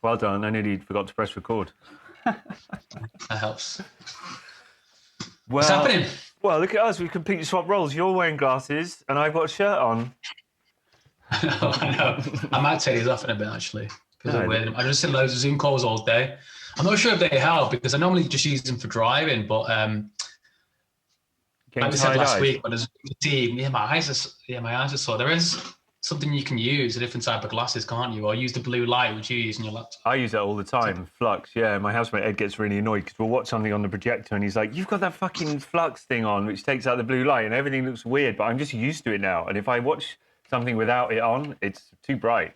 Well done. I nearly forgot to press record. That helps. What's Well, happening? well, look at us. We've completely swapped roles. You're wearing glasses, and I've got a shirt on. I know. I might take these off in a bit, actually. Because No, they're weird. I just did loads of Zoom calls all day. I'm not sure if they help, because I normally just use them for driving, but Getting like we said tired last eyes. week, when there's fatigue, my eyes are sore. There is something you can use, a different type of glasses, can't you? Or use the blue light, which you use in your laptop. I use that all the time. Flux, yeah. My housemate Ed gets really annoyed because we'll watch something on the projector and he's like, "You've got that fucking flux thing on, which takes out the blue light, and everything looks weird." But I'm just used to it now. And if I watch something without it on, it's too bright.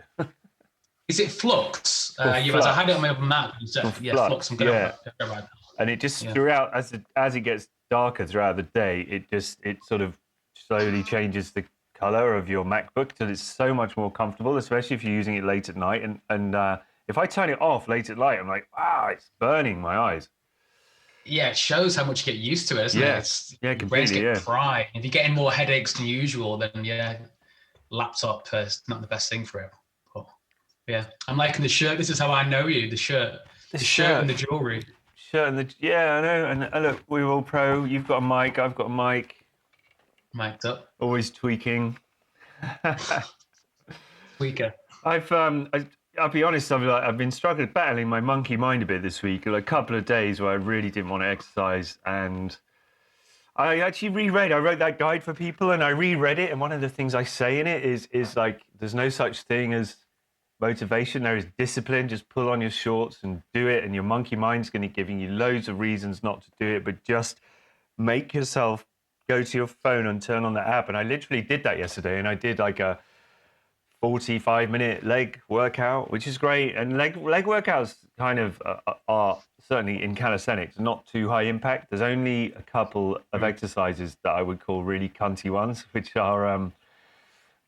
Is it Flux? Called I Flux. had it on my map. Yeah, Flux. I'm going to write that. And it just throughout, as it gets darker throughout the day, it sort of slowly changes the color of your MacBook till it's so much more comfortable, especially if you're using it late at night. And if I turn it off late at night, I'm like, wow, it's burning my eyes. Yeah, it shows how much you get used to it, doesn't it? Completely. Brains get fried. If you're getting more headaches than usual, then laptop is not the best thing for it. But yeah, I'm liking the shirt. This is how I know you. The shirt and the jewelry. I know. And look, we're all pro. You've got a mic. I've got a mic. Mic'd up. Always tweaking. Tweaker. I'll be honest. I've been battling my monkey mind a bit this week. Like a couple of days where I really didn't want to exercise, and I actually I wrote that guide for people, and I reread it. And one of the things I say in it is like, there's no such thing as motivation. There is discipline. Just pull on your shorts and do it, and your monkey mind's going to giving you loads of reasons not to do it. But just make yourself go to your phone and turn on the app. And I literally did that yesterday, and I did like a 45-minute leg workout, which is great. And leg workouts kind of are certainly in calisthenics not too high impact. There's only a couple of exercises that I would call really cunty ones, which are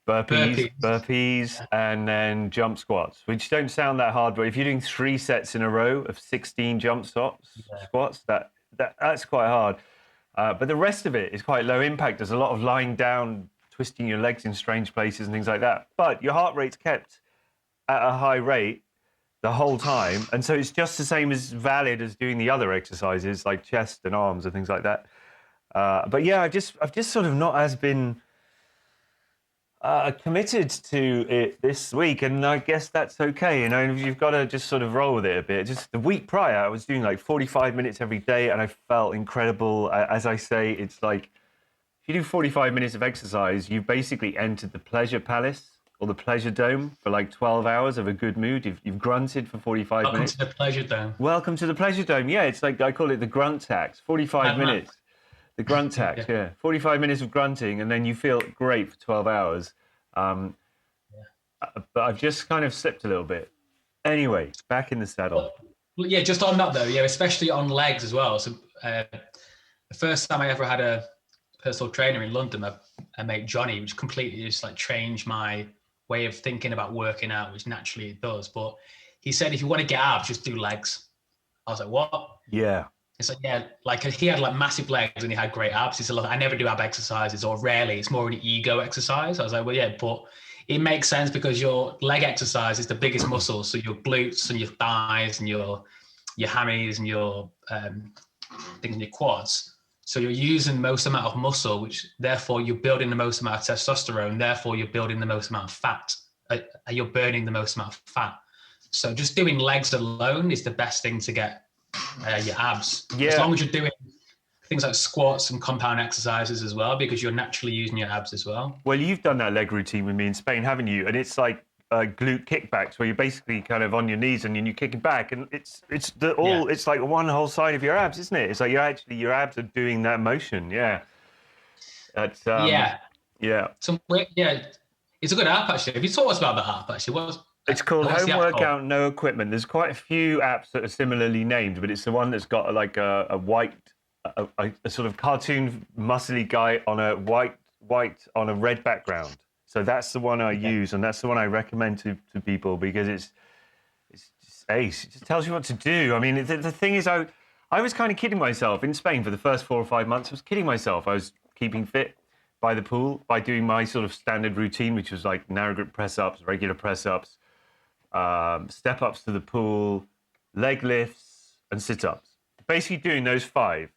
burpees, and then jump squats, which don't sound that hard. But if you're doing 3 sets in a row of 16 jump squats, that's quite hard. But the rest of it is quite low impact. There's a lot of lying down, twisting your legs in strange places and things like that. But your heart rate's kept at a high rate the whole time. And so it's just the same as valid as doing the other exercises like chest and arms and things like that. But yeah, I've just sort of not as been committed to it this week, and I guess that's okay. You know, you've got to just sort of roll with it a bit. Just the week prior, I was doing like 45 minutes every day, and I felt incredible. As I say, it's like if you do 45 minutes of exercise, you've basically entered the pleasure palace or the pleasure dome for like 12 hours of a good mood. You've grunted for 45 minutes. Welcome to the pleasure dome. Welcome to the pleasure dome. Yeah, it's like, I call it the grunt tax. 45 minutes. The grunt tax, yeah. 45 minutes of grunting, and then you feel great for 12 hours. But I've just kind of slipped a little bit. Anyway, back in the saddle. Well, yeah, just on that though, especially on legs as well. So the first time I ever had a personal trainer in London, my mate Johnny, which completely just like changed my way of thinking about working out, which naturally it does. But he said, if you want to get abs, just do legs. I was like, what? Yeah. It's like, yeah, like he had like massive legs and he had great abs. He said, look, I never do ab exercises, or rarely. It's more an ego exercise. I was like, well, yeah, but it makes sense because your leg exercise is the biggest muscle. So your glutes and your thighs and your hammies and your things in your quads. So you're using the most amount of muscle, which therefore you're building the most amount of testosterone. Therefore you're building the most amount of fat. You're burning the most amount of fat. So just doing legs alone is the best thing to get your abs. Yeah. As long as you're doing things like squats and compound exercises as well, because you're naturally using your abs as well. Well, you've done that leg routine with me in Spain, haven't you? And it's like glute kickbacks, where you're basically kind of on your knees and you're kicking back, and it's like one whole side of your abs, isn't it? It's like your abs are doing that motion. Yeah. That's yeah. So yeah, it's a good app actually. Have you told us about that app actually? It's called Home Workout No Equipment. There's quite a few apps that are similarly named, but it's the one that's got like a white, a sort of cartoon muscly guy on a white on a red background. So that's the one I use, and that's the one I recommend to people, because it's just ace. It just tells you what to do. I mean, the thing is, I was kind of kidding myself in Spain for the first 4 or 5 months. I was kidding myself. I was keeping fit by the pool by doing my sort of standard routine, which was like narrow grip press ups, regular press ups, step ups to the pool, leg lifts, and sit ups. Basically, doing those 5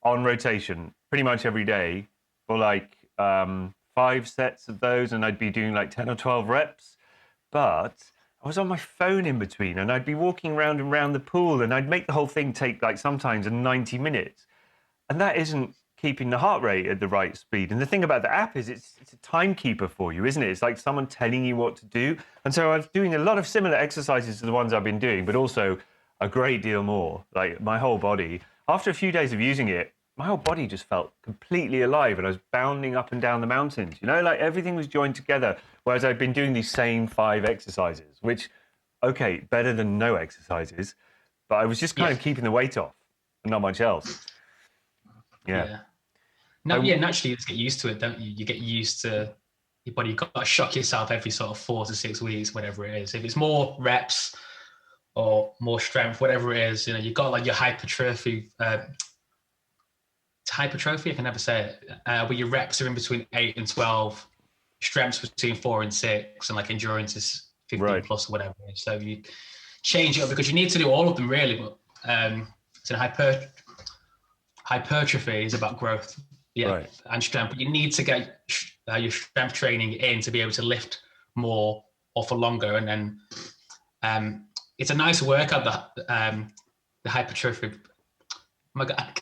on rotation pretty much every day for like 5 sets of those, and I'd be doing like 10 or 12 reps. But I was on my phone in between, and I'd be walking around and around the pool, and I'd make the whole thing take like sometimes 90 minutes. And that isn't keeping the heart rate at the right speed. And the thing about the app is it's a timekeeper for you, isn't it? It's like someone telling you what to do. And so I was doing a lot of similar exercises to the ones I've been doing, but also a great deal more. Like my whole body, after a few days of using it, my whole body just felt completely alive, and I was bounding up and down the mountains, like everything was joined together. Whereas I've been doing these same 5 exercises, which, okay, better than no exercises, but I was just kind of keeping the weight off and not much else. Yeah. No, naturally you just get used to it, don't you? You get used to your body. You've got to shock yourself every sort of 4 to 6 weeks, whatever it is. If it's more reps or more strength, whatever it is, you've got like your hypertrophy, I can never say it, where your reps are in between 8 and 12, strengths between 4 and 6, and like endurance is 15 plus or whatever. So you change it up because you need to do all of them really, but so hypertrophy is about growth, and strength. But you need to get your strength training in to be able to lift more or for longer, and then it's a nice workout. The hypertrophy. Oh my God,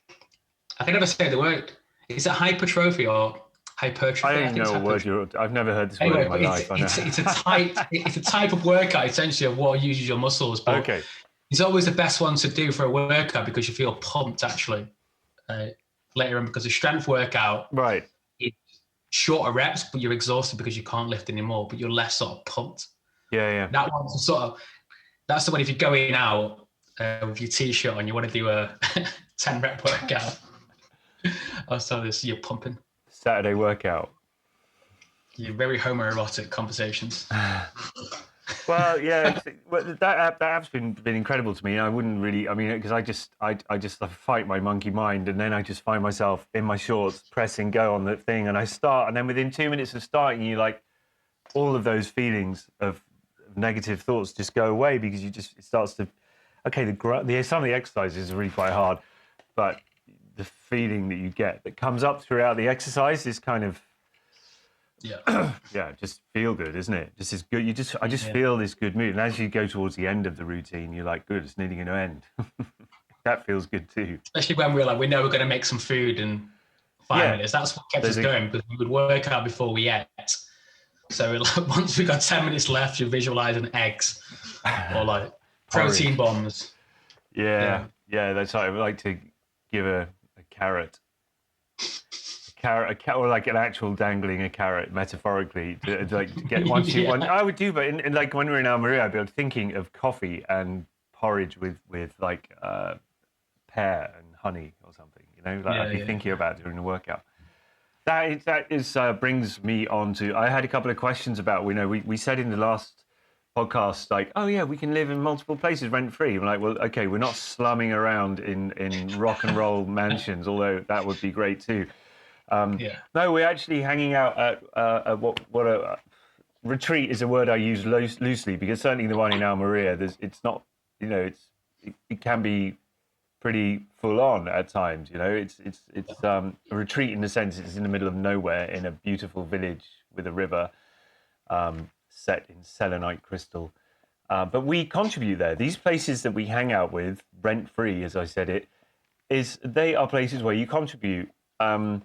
I can never say the word. Is it hypertrophy or hypertrophy? I don't know what word I've never heard this word in my life. It's a type of workout essentially of what uses your muscles. But it's always the best one to do for a workout because you feel pumped actually later on, because a strength workout, it's shorter reps, but you're exhausted because you can't lift anymore, but you're less sort of pumped. Yeah. That one's that's the one if you're going out with your t-shirt on, you want to do a 10 rep workout. So you're pumping. Saturday workout. You're very homoerotic conversations. Well, yeah, that app's been incredible to me. I wouldn't really, because I just fight my monkey mind, and then I just find myself in my shorts pressing go on the thing, and I start, and then within 2 minutes of starting, you like all of those feelings of negative thoughts just go away, because it starts to, some of the exercises are really quite hard, but the feeling that you get that comes up throughout the exercise is kind of just feel good, isn't it? Just as good. I just feel this good mood, and as you go towards the end of the routine, you're like, good, it's nearly going to end. That feels good too. Especially when we're like, we know we're going to make some food in 5 minutes. That's what kept us going, because we would work out before we ate. So once we got 10 minutes left, you're visualizing eggs or like protein bombs. Yeah, that's right. I would like to give a carrot, or like an actual dangling a carrot, metaphorically, to get one. I would do, but in like when we were in Almeria, I'd be thinking of coffee and porridge with like pear and honey or something. I'd be thinking about during the workout. That is brings me on to. I had a couple of questions about. We said in the last podcast, like, oh yeah, we can live in multiple places rent free. I'm like, well, okay, we're not slumming around in rock and roll mansions, although that would be great too. No, we're actually hanging out at what a retreat is a word I use loosely, because certainly the one in Almeria, it's not, it can be pretty full on at times. It's a retreat in the sense it's in the middle of nowhere in a beautiful village with a river. Set in selenite crystal, but we contribute there. These places that we hang out with rent free, as I said, they are places where you contribute a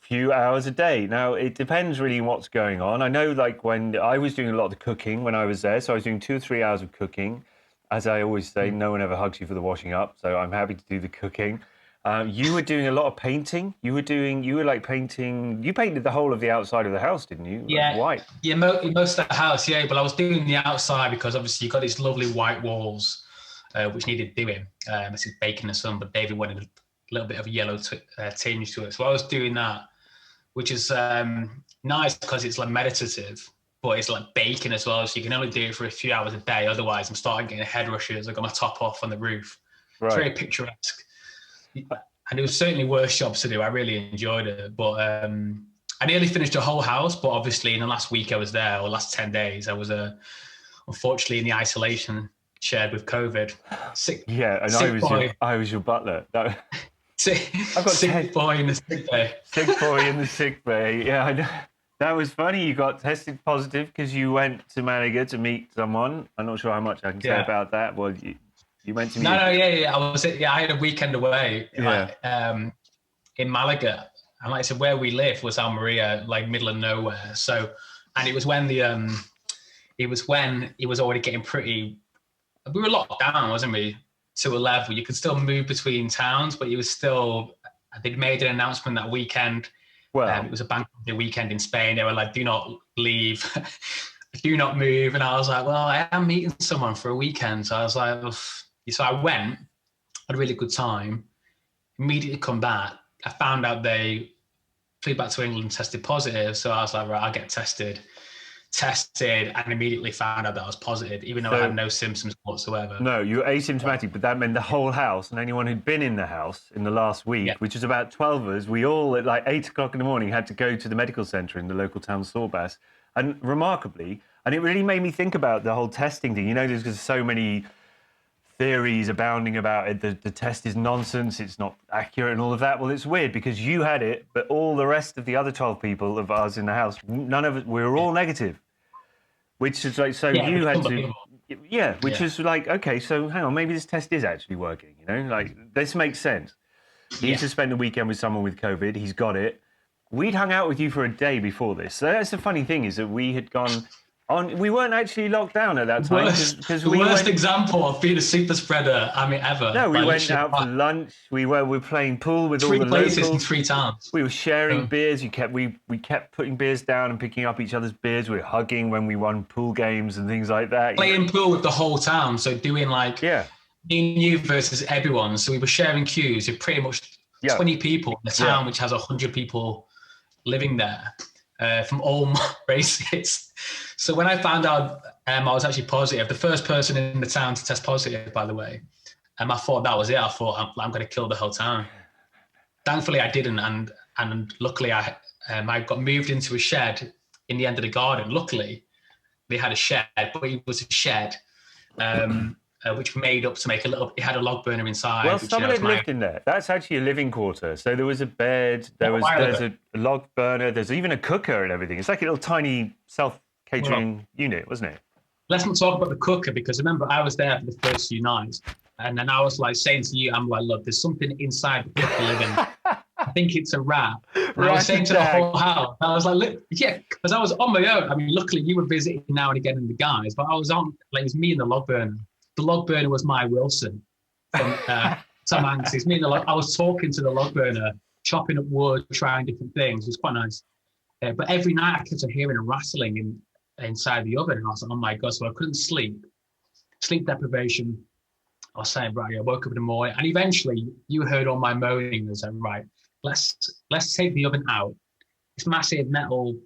few hours a day. Now it depends really on what's going on. I know, like when I was doing a lot of the cooking when I was there, so I was doing 2 or 3 hours of cooking. As I always say, no one ever hugs you for the washing up, so I'm happy to do the cooking. You were doing a lot of painting. You were painting. You painted the whole of the outside of the house, didn't you? Yeah, white. Yeah, most of the house. Yeah, but I was doing the outside because obviously you got these lovely white walls, which needed doing. This is baking the sun, but David wanted a little bit of a yellow tinge to it, so I was doing that, which is nice because it's like meditative, but it's like baking as well. So you can only do it for a few hours a day. Otherwise, I'm starting getting head rushes. I got my top off on the roof. It's very picturesque. And it was certainly worse jobs to do. I really enjoyed it, but I nearly finished the whole house. But obviously, in the last week I was there, or last 10 days, I was unfortunately in the isolation shared with COVID. Yeah, and Sick boy. I was your butler. Sick, I've got sick boy in the sick bay. sick boy in the sick bay. Yeah, I know. That was funny. You got tested positive because you went to Malaga to meet someone. I'm not sure how much I can say about that. Well, you went to meet. I had a weekend away, Yeah. in Malaga, and like I said, where we live was Almeria, like middle of nowhere. So, and it was when it was already getting pretty. We were locked down, wasn't we? To a level you could still move between towns, but it was still. They'd made an announcement that weekend. Well, it was a bank holiday weekend in Spain. They were like, "Do not leave, do not move." And I was like, "Well, I am meeting someone for a weekend." So I was like, ugh. So I went, had a really good time. Immediately come back, I found out they flew back to England, tested positive. So I was like, right, I'll get tested, and immediately found out that I was positive, even though I had no symptoms whatsoever. No, you were asymptomatic, but that meant the whole house and anyone who'd been in the house in the last week, which was about 12 of us, we all at like 8 o'clock in the morning had to go to the medical centre in the local town, Sorbas. And remarkably, and it really made me think about the whole testing thing. You know, there's so many theories abounding about it. The test is nonsense, it's not accurate and all of that. Well, it's weird because you had it, but all the rest of the other 12 people of us in the house, none of us, we were all negative. Which is like, so you had to, which is like, okay, so hang on, maybe this test is actually working, you know, like this makes sense. He used to spend a weekend with someone with COVID, he's got it. We'd hung out with you for a day before this. So that's the funny thing is that we had gone on, we weren't actually locked down at that time. The worst example of being a super spreader, ever. No, we went out for lunch. We were playing pool with all the locals. 3 places in 3 towns. We were sharing beers. We kept putting beers down and picking up each other's beers. We were hugging when we won pool games and things like that. Playing pool with the whole town. So doing like me and you versus everyone. So we were sharing queues with pretty much 20 people in the town, which has 100 people living there from all races. So when I found out I was actually positive, the first person in the town to test positive, by the way, I thought that was it. I thought I'm going to kill the whole town. Thankfully, I didn't, and luckily I got moved into a shed in the end of the garden. Luckily, they had a shed, but it was a shed which made up to make a little. It had a log burner inside. Well, someone had lived in there. That's actually a living quarter. So there was a bed. There's a log burner. There's even a cooker and everything. It's like a little tiny self-catering unit, wasn't it? Let's not talk about the cooker because remember I was there for the first few nights, and then I was like saying to you, I'm like, look, there's something inside the cooker living. I think it's a rat. And I was saying to the whole house, I was like, look, because I was on my own. I mean, luckily you were visiting now and again in the guys, but I was on, like, it was me and the log burner. The log burner was my Wilson from Tom Hanks. It's me and I was talking to the log burner, chopping up wood, trying different things. It was quite nice. But every night I kept on hearing a rattling inside the oven, and I was like, oh my God, so I couldn't sleep. Sleep deprivation. I was saying, right, I woke up in the morning, and eventually you heard all my moaning and said, right, let's take the oven out. It's massive metal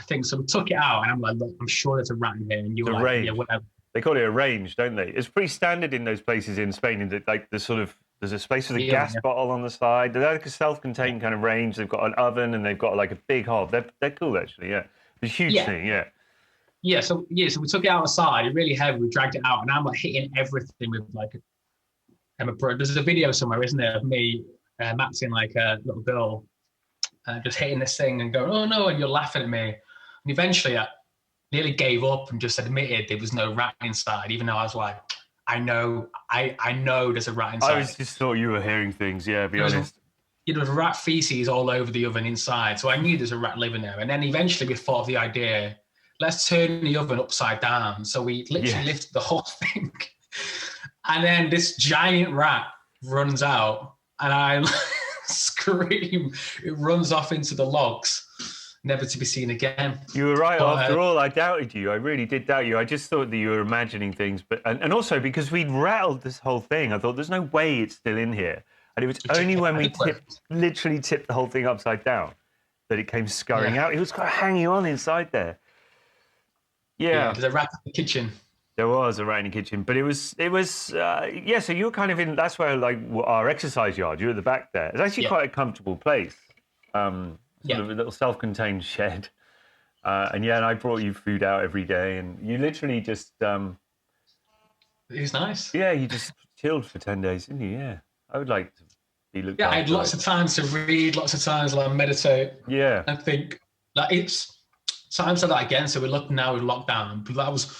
thing. So we took it out, and I'm like, look, I'm sure there's a rat in here. And you were like, yeah, whatever. They call it a range, don't they? It's pretty standard in those places in Spain. In that, like, there's a space for the gas bottle on the side. They're like a self-contained kind of range. They've got an oven and they've got like a big hob. They're cool, actually. Yeah, it's a huge thing. Yeah. So we took it outside. It's really heavy. We dragged it out, and I'm like hitting everything with like there's a video somewhere, isn't there, of me matching like a little girl, just hitting this thing and going, oh no, and you're laughing at me. And eventually I nearly gave up and just admitted there was no rat inside, even though I was like, I know there's a rat inside. I just thought you were hearing things, be honest. There was rat feces all over the oven inside, so I knew there's a rat living there. And then eventually we thought of the idea, let's turn the oven upside down. So we literally lifted the whole thing. And then this giant rat runs out, and I scream. It runs off into the logs, never to be seen again. You were right. After all, I doubted you. I really did doubt you. I just thought that you were imagining things. But and also because we'd rattled this whole thing, I thought there's no way it's still in here. And it was only when we literally tipped the whole thing upside down that it came scurrying out. It was kind of hanging on inside there. Yeah. There's a rat in the kitchen. There was a rat in the kitchen, but it was so you were kind of in, that's where like our exercise yard, you're at the back there. It's actually quite a comfortable place. Sort of a little self-contained shed. And yeah, and I brought you food out every day, and you literally just It was nice. yeah, you just chilled for 10 days, didn't you? Yeah, I would like to be looked Yeah, I had after lots like of times to read, lots of times like meditate. yeah, I think like it's times like that again. So we're looking now with lockdown, but that was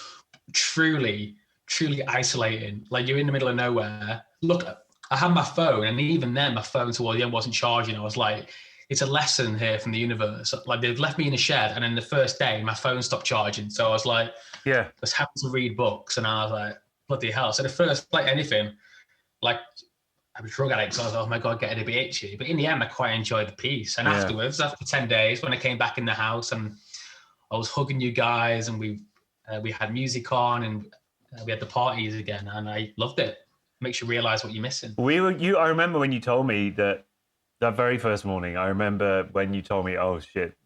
truly, truly isolating. Like you're in the middle of nowhere. Look, I had my phone, and even then, my phone toward the end wasn't charging. I was like, it's a lesson here from the universe. Like they've left me in a shed, and then the first day, my phone stopped charging. So I was like, yeah, I was having to read books, and I was like, bloody hell. So the first, like anything, like I was drug addict, so I was like, oh my God, getting a bit itchy. But in the end, I quite enjoyed the peace. And yeah. afterwards, after 10 days, when I came back in the house and I was hugging you guys, and we had music on, and we had the parties again, and I loved it. Makes you realize what you're missing. I remember when you told me that very first morning. I remember when you told me, oh shit,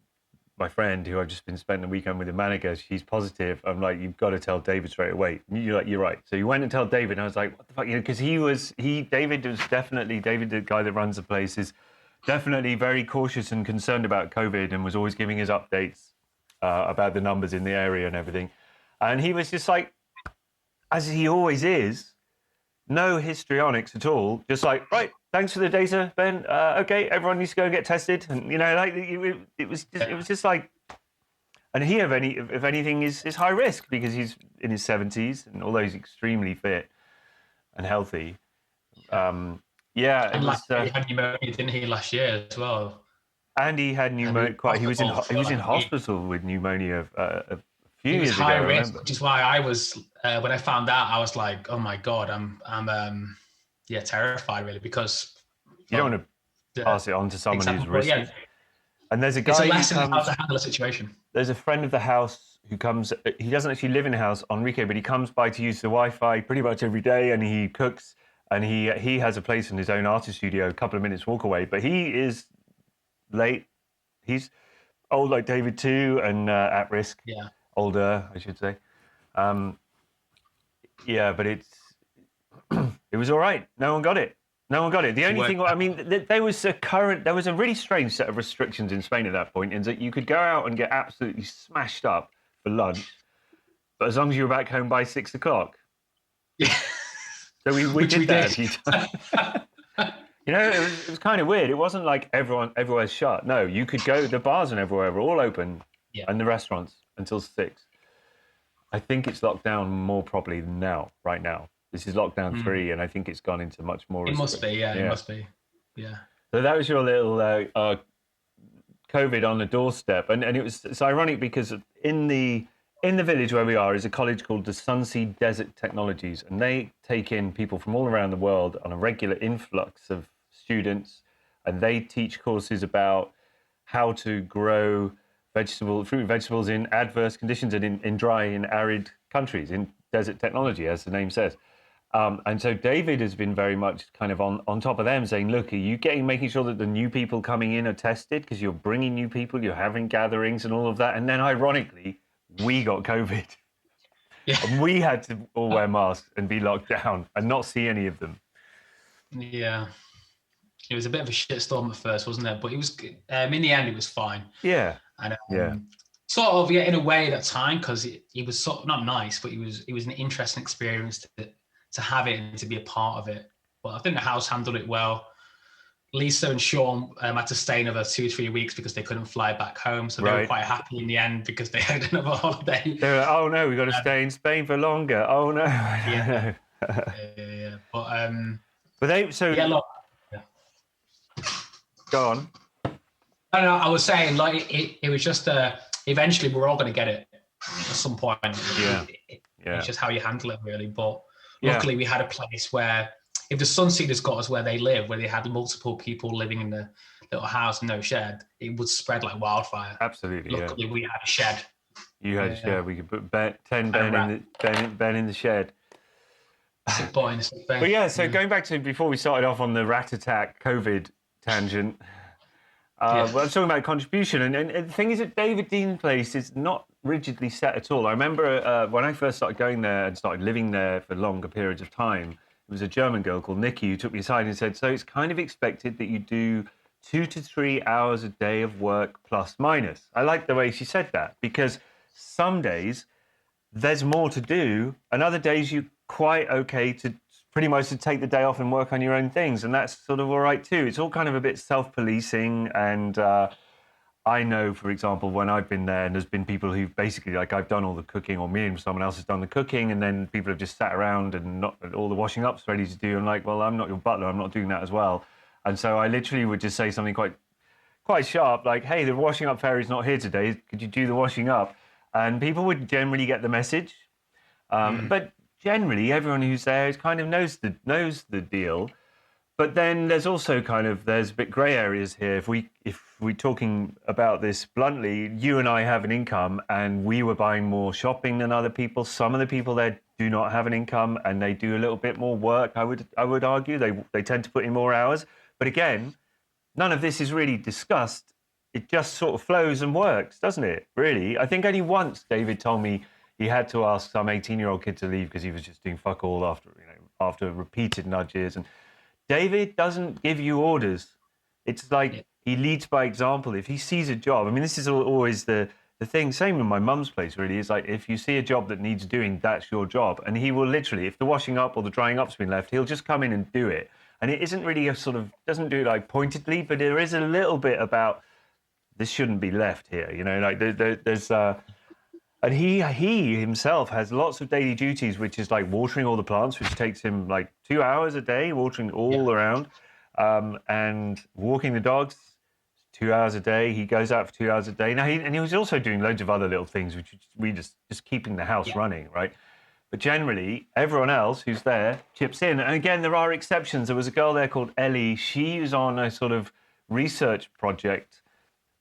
my friend who I've just been spending the weekend with in Malaga, she's positive. I'm like, you've got to tell David straight away. And you're like, you're right. So you went and tell David, and I was like, what the fuck? You know, because David was definitely, David, the guy that runs the place, is definitely very cautious and concerned about COVID, and was always giving us updates about the numbers in the area and everything. And he was just like, as he always is, no histrionics at all. Just like, right, thanks for the data, Ben. Okay, everyone needs to go and get tested. And you know, like it was just like, and he, if anything, is high risk because he's in his 70s, and although he's extremely fit and healthy, yeah, it And was. last year, he had pneumonia, didn't he, last year as well? And he had And he pneumonia. was He was in hospital he for was in like a week. hospital with pneumonia a few He was years high ago. I risk, remember. which is why I was when I found out, I was like, oh my God, I'm yeah, terrified really, because You don't want to the pass it on to someone who's example, but risky. yeah, And there's a it's a guy who lesson in how comes. to handle a situation. There's a friend of the house who comes. He doesn't actually live in the house, Enrique, but he comes by to use the Wi-Fi pretty much every day, and he cooks. And he has a place in his own artist studio, a couple of minutes walk away. But he is late. He's old like David too, and at risk. Yeah. Older, I should say. Um, yeah, but it was all right. No one got it. No one got it. The only thing, I mean, there was a really strange set of restrictions in Spain at that point, in that you could go out and get absolutely smashed up for lunch, but as long as you were back home by 6 o'clock. Yeah. So we Which did we that did. a few times. You know, it was kind of weird. It wasn't like everywhere's shut. No, you could go. The bars and everywhere were all open, Yeah. and the restaurants until 6. I think it's locked down more properly now. Right now, this is lockdown 3, and I think it's gone into much more. It must be, yeah, it must be. Yeah. So that was your little COVID on the doorstep, and it's ironic because in the village where we are is a college called the Sunseed Desert Technologies, and they take in people from all around the world on a regular influx of students, and they teach courses about how to grow fruit and vegetables in adverse conditions and in dry and arid countries, in desert technology, as the name says. And so David has been very much kind of on top of them, saying, look, are you making sure that the new people coming in are tested, because you're bringing new people, you're having gatherings and all of that. And then ironically, we got COVID. Yeah. And we had to all wear masks and be locked down and not see any of them. Yeah. It was a bit of a shitstorm at first, wasn't it? But it was in the end, it was fine. Yeah. And Yeah. sort of, yeah, in a way at that time, because it was sort of not nice, but it was an interesting experience to have it and to be a part of it. But I think the house handled it well. Lisa and Sean had to stay another 2-3 weeks because they couldn't fly back home. So they were Right. quite happy in the end because they had another holiday. They were like, oh no, we've got to stay in Spain for longer. Oh no. Yeah. Yeah. But they, so yeah, look. Yeah. Go on. I was saying, like, it was just eventually we're all going to get it at some point. Yeah. It's just how you handle it, really. But luckily, we had a place where, if the Sunseeders got us where they live, where they had multiple people living in the little house, no shed, it would spread like wildfire. Absolutely. Luckily, we had a shed. You had a shed. We could put 10 Ben in the shed. Sick boy in the sick bay. But yeah, so going back to before we started off on the rat attack COVID tangent, well, I was talking about contribution, and the thing is, at David Dean's place, it's not rigidly set at all. I remember when I first started going there and started living there for longer periods of time, it was a German girl called Nikki who took me aside and said, so it's kind of expected that you do 2 to 3 hours a day of work plus minus. I like the way she said that, because some days there's more to do, and other days you quite okay to pretty much to take the day off and work on your own things, and that's sort of all right too. It's all kind of a bit self-policing, and I know, for example, when I've been there, and there's been people who've basically, like, I've done all the cooking, or me and someone else has done the cooking, and then people have just sat around and not all the washing up's ready to do. I'm like, well, I'm not your butler, I'm not doing that as well. And so I literally would just say something quite sharp, like, hey, the washing up fairy's not here today. Could you do the washing up? And people would generally get the message. But generally, everyone who's there is kind of knows the deal. But then there's also there's a bit grey areas here. If we're talking about this bluntly, you and I have an income, and we were buying more shopping than other people. Some of the people there do not have an income, and they do a little bit more work. I would argue they tend to put in more hours. But again, none of this is really discussed. It just sort of flows and works, doesn't it? Really, I think only once David told me he had to ask some 18-year-old kid to leave because he was just doing fuck all after repeated nudges. And David doesn't give you orders. It's like he leads by example. If he sees a job, I mean, this is always the thing. Same with my mum's place, really. Is like, if you see a job that needs doing, that's your job. And he will literally, if the washing up or the drying up's been left, he'll just come in and do it. And it isn't really doesn't do it like pointedly, but there is a little bit about, this shouldn't be left here. Like there's and he himself has lots of daily duties, which is like watering all the plants, which takes him like 2 hours a day, watering all around, and walking the dogs 2 hours a day. He goes out for 2 hours a day. Now he was also doing loads of other little things, which we just keeping the house running, right? But generally, everyone else who's there chips in. And again, there are exceptions. There was a girl there called Ellie. She was on a sort of research project,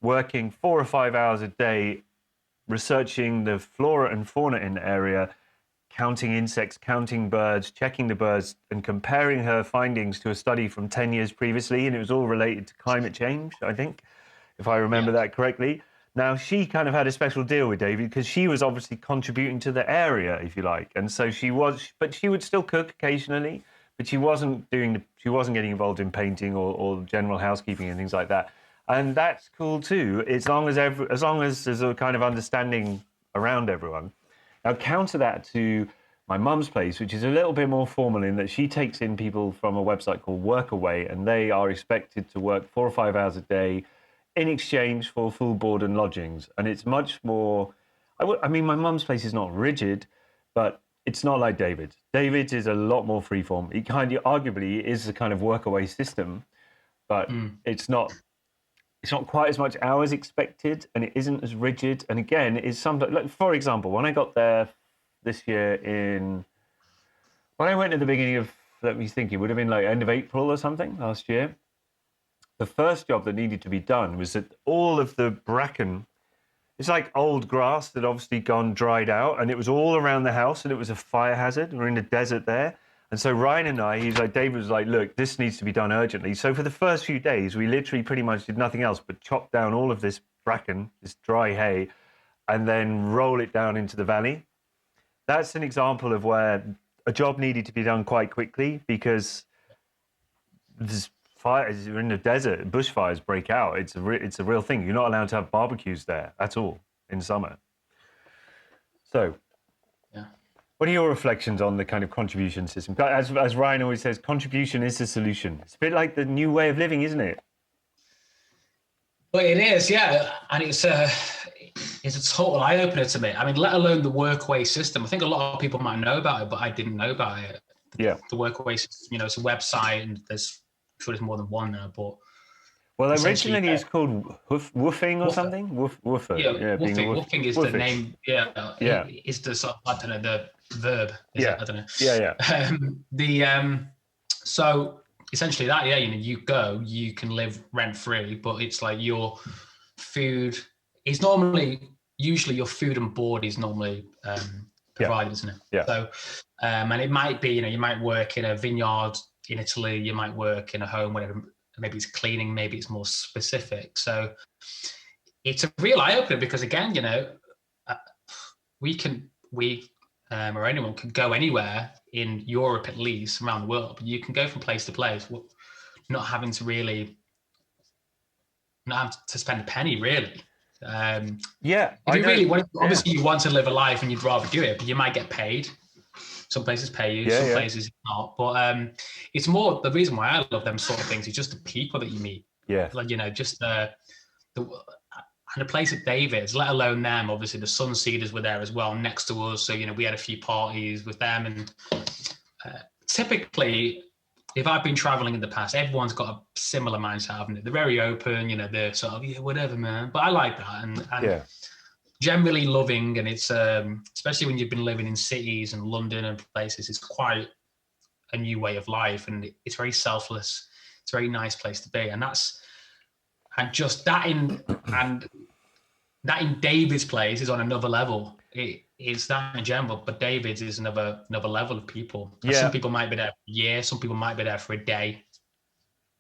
working 4 or 5 hours a day, researching the flora and fauna in the area, counting insects, counting birds, checking the birds, and comparing her findings to a study from 10 years previously. And it was all related to climate change, I think, if I remember that correctly. Now, she kind of had a special deal with David because she was obviously contributing to the area, if you like. And so but she would still cook occasionally, but she wasn't getting involved in painting or general housekeeping and things like that. And that's cool too, as long as there's a kind of understanding around everyone. Now, counter that to my mum's place, which is a little bit more formal in that she takes in people from a website called Workaway, and they are expected to work 4 or 5 hours a day in exchange for full board and lodgings. And it's much more, I mean, my mum's place is not rigid, but it's not like David's. David's is a lot more freeform. It arguably is a kind of workaway system, but it's not quite as much hours expected, and it isn't as rigid. And again, it is sometimes, like, for example, when I got there this year when I went at the beginning of, let me think, it would have been like end of April or something last year. The first job that needed to be done was that all of the bracken, it's like old grass that obviously gone dried out, and it was all around the house, and it was a fire hazard. We're in the desert there. And so Ryan and David was like, look, this needs to be done urgently. So for the first few days, we literally pretty much did nothing else but chop down all of this bracken, this dry hay, and then roll it down into the valley. That's an example of where a job needed to be done quite quickly, because there's fires, you're in the desert, bushfires break out. It's a real thing. You're not allowed to have barbecues there at all in summer. So, what are your reflections on the kind of contribution system? As Ryan always says, contribution is the solution. It's a bit like the new way of living, isn't it? Well, it is, yeah. And it's a total eye-opener to me. I mean, let alone the workaway system. I think a lot of people might know about it, but I didn't know about it. Yeah. The workaway system, it's a website, and I'm sure there's more than one now, but... Well, originally it's called woofing or something. Woofer. Yeah, woofing is the name. Yeah. Is the sort of, I don't know, the verb. I don't know. Yeah. So essentially that, you can live rent free, but it's like your food is usually your food and board is normally provided, isn't it? Yeah. So, and it might be, you might work in a vineyard in Italy, you might work in a home, whatever. Maybe it's cleaning, maybe it's more specific. So it's a real eye-opener because, again, we or anyone can go anywhere in Europe, at least around the world, but you can go from place to place, not having to really not have to spend a penny really. Yeah, If I you know. really want, Yeah, obviously you want to live a life and you'd rather do it, but you might get paid. Some places pay you, yeah, some yeah, places not. But it's more the reason why I love them sort of things is just the people that you meet. yeah, Like, just the and the place at David's, let alone them. Obviously, the Sunseeders were there as well next to us. So, we had a few parties with them. And typically, if I've been traveling in the past, everyone's got a similar mindset, haven't they? They're very open, they're sort of, yeah, whatever, man. But I like that. And yeah, generally loving, and it's especially when you've been living in cities and London and places, it's quite a new way of life, and it's very selfless. It's a very nice place to be. And just that in David's place is on another level. It's that in general, but David's is another level of people. And some yeah. people might be there for a year, some people might be there for a day.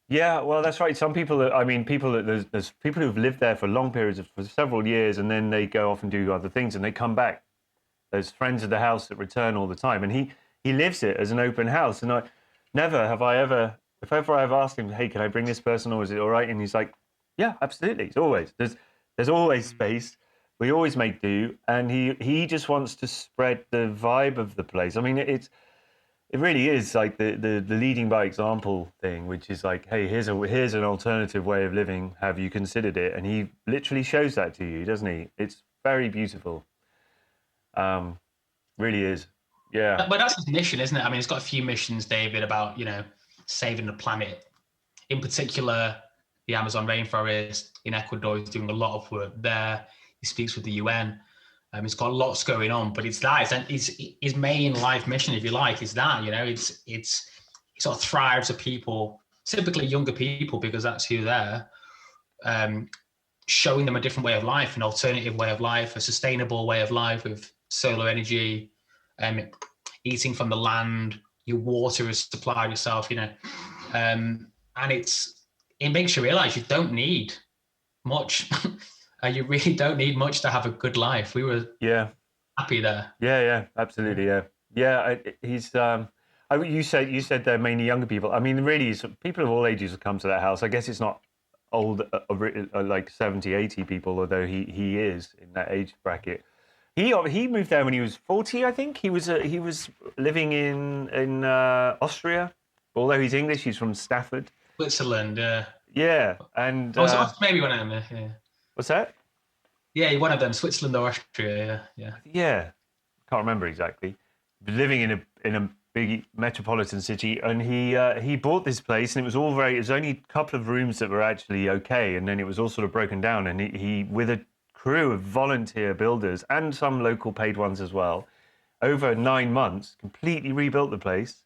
Yeah, well, that's right. Some people, I mean, there's people who've lived there for long periods for several years, and then they go off and do other things, and they come back. There's friends of the house that return all the time, and he lives it as an open house. And I never have I ever, if ever I've asked him, hey, can I bring this person, or is it all right? And he's like, yeah, absolutely. It's always there's always space. We always make do, and he just wants to spread the vibe of the place. I mean, it really is like the leading by example thing, which is like, hey, here's an alternative way of living. Have you considered it? And he literally shows that to you, doesn't he? It's very beautiful. Really is. Yeah. But that's his mission, isn't it? I mean, he's got a few missions, David, about saving the planet. In particular, the Amazon rainforest in Ecuador. He's doing a lot of work there. He speaks with the UN. He's got lots going on, but it's that. It's his main life mission, if you like, is that. It's he sort of thrives at people, typically younger people, because that's who they're. Showing them a different way of life, an alternative way of life, a sustainable way of life with solar energy, eating from the land. Your water is supplied yourself, and it makes you realize you don't need much. You really don't need much to have a good life. We were Yeah. happy there. Yeah. Absolutely. Yeah. Yeah. He's. You said they're mainly younger people. I mean, really, people of all ages have come to that house. I guess it's not old, like 70, 80 people, although he is in that age bracket. He moved there when he was 40, I think. He was living in Austria. Although he's English, he's from Stafford. Switzerland, yeah. Yeah, and Maybe one of them, yeah. what's that? Yeah, one of them, Switzerland or Austria, yeah. Yeah, can't remember exactly. Living in a big metropolitan city, and he bought this place, and it was only a couple of rooms that were actually okay, and then it was all sort of broken down, and he with a crew of volunteer builders and some local paid ones as well, over 9 months, completely rebuilt the place.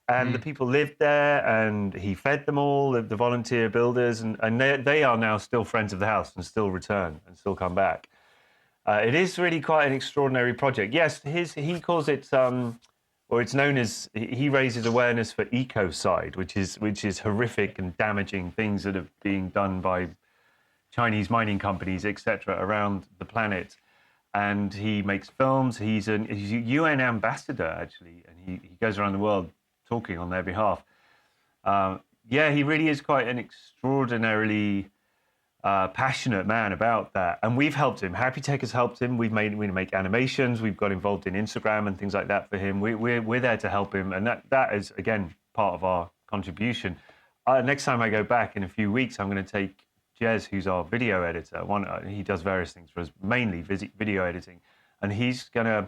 And the people lived there, and he fed them all, the volunteer builders, and they are now still friends of the house and still return and still come back. It is really quite an extraordinary project. Yes, he calls it, or it's known as, he raises awareness for ecocide, which is horrific and damaging things that are being done by Chinese mining companies, etc., around the planet. And he makes films. He's a UN ambassador, actually, and he goes around the world talking on their behalf. Yeah, he really is quite an extraordinarily passionate man about that, and we've helped him. Happy Tech has helped him. We make animations. We've got involved in Instagram and things like that for him. We're there to help him, and that is again part of our contribution. Next time I go back in a few weeks, I'm going to take Jez, who's our video editor. He does various things for us, mainly video editing, and he's gonna.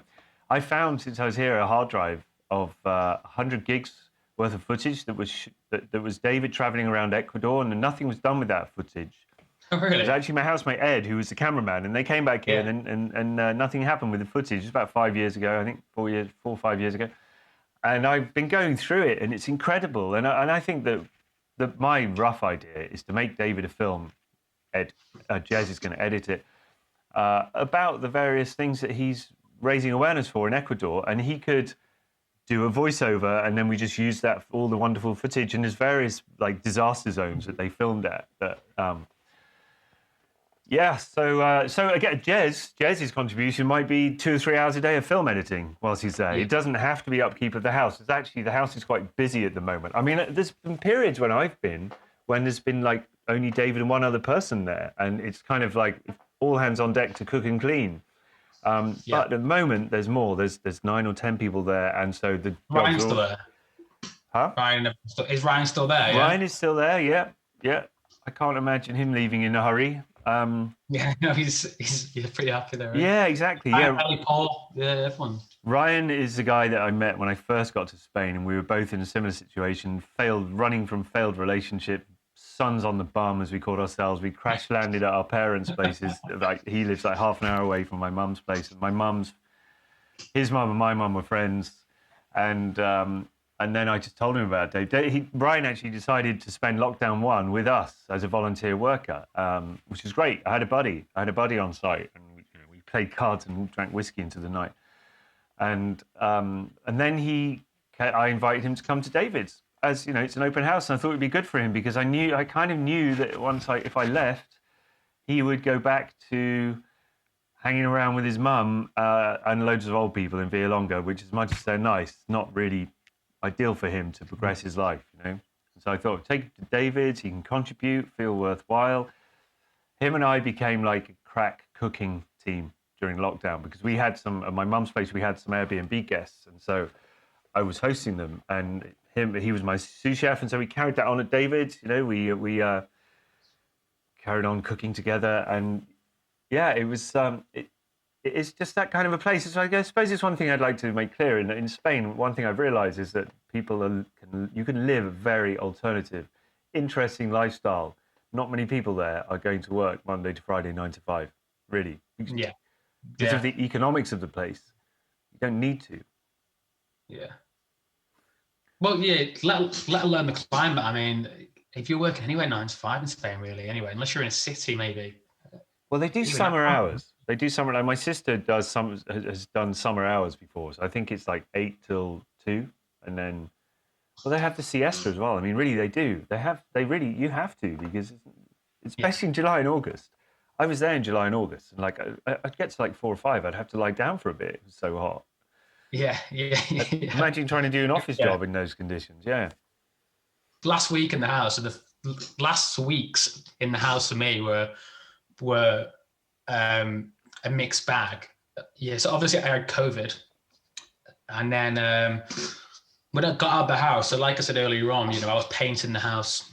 I found since I was here a hard drive of 100 gigs worth of footage that was David traveling around Ecuador, and nothing was done with that footage. Oh, really? It was actually my housemate Ed, who was the cameraman, and they came back here, Yeah. and nothing happened with the footage. It was about 5 years ago, I think, 4 or 5 years ago. And I've been going through it, and it's incredible. And I think that my rough idea is to make David a film. Jez is going to edit it about the various things that he's raising awareness for in Ecuador, and he could do a voiceover, and then we just use that for all the wonderful footage. And there's various like disaster zones that they filmed at. Yeah, so again, Jez's contribution might be 2 or 3 hours a day of film editing whilst he's there. Yeah. It doesn't have to be upkeep of the house. It's actually, the house is quite busy at the moment. I mean, there's been periods when I've been when there's been like only David and one other person there, and it's kind of like all hands on deck to cook and clean. Yeah. But at the moment, there's more. There's 9 or 10 people there, and so the jobs Ryan's are still all. there. Huh? Is Ryan still there? Yeah. Ryan is still there. Yeah, yeah. I can't imagine him leaving in a hurry. Yeah. No, he's pretty happy there, right? Yeah, exactly. Ryan, Yeah, Ellie, Paul, yeah, everyone. Ryan is the guy that I met when I first got to Spain, and we were both in a similar situation, running from failed relationship, sons on the bum, as we called ourselves. We crash landed at our parents' places. Like he lives like half an hour away from my mum's place, and his mum and my mum were friends, and then I just told him about Dave. Ryan actually decided to spend lockdown 1 with us as a volunteer worker, which is great. I had a buddy on site, and we played cards and drank whiskey into the night. And then I invited him to come to David's, as you know, it's an open house, and I thought it'd be good for him because I kind of knew that if I left, he would go back to hanging around with his mum and loads of old people in Villalonga, which, as much as they're nice, not really ideal for him to progress his life, you know. So I thought, take it to David's, he can contribute, feel worthwhile. Him and I became like a crack cooking team during lockdown because we had at my mum's place, we had some Airbnb guests. And so I was hosting them, and he was my sous chef. And so we carried that on at David's, you know, we carried on cooking together. And yeah, it was, it's just that kind of a place. So I suppose it's one thing I'd like to make clear. In Spain, one thing I've realized is that you can live a very alternative, interesting lifestyle. Not many people there are going to work Monday to Friday, 9 to 5, really. Yeah. Because of the economics of the place. You don't need to. Yeah. Well, yeah, let alone the climate. I mean, if you're working anywhere 9 to 5 in Spain, really, anyway, unless you're in a city, maybe. Well, they do summer hours. They do summer. Like my sister has done summer hours before. So I think it's like 8 till 2, and then, well, they have the siesta as well. I mean, really, they do. You have to, because especially in July and August. I was there in July and August, and like I'd get to like 4 or 5. I'd have to lie down for a bit. It was so hot. Yeah. Imagine trying to do an office job in those conditions. Yeah. Last week in the house, so the last weeks in the house for me were a mixed bag. Yeah, so obviously I had COVID, and then when I got out of the house, so like I said earlier on, you know, I was painting the house,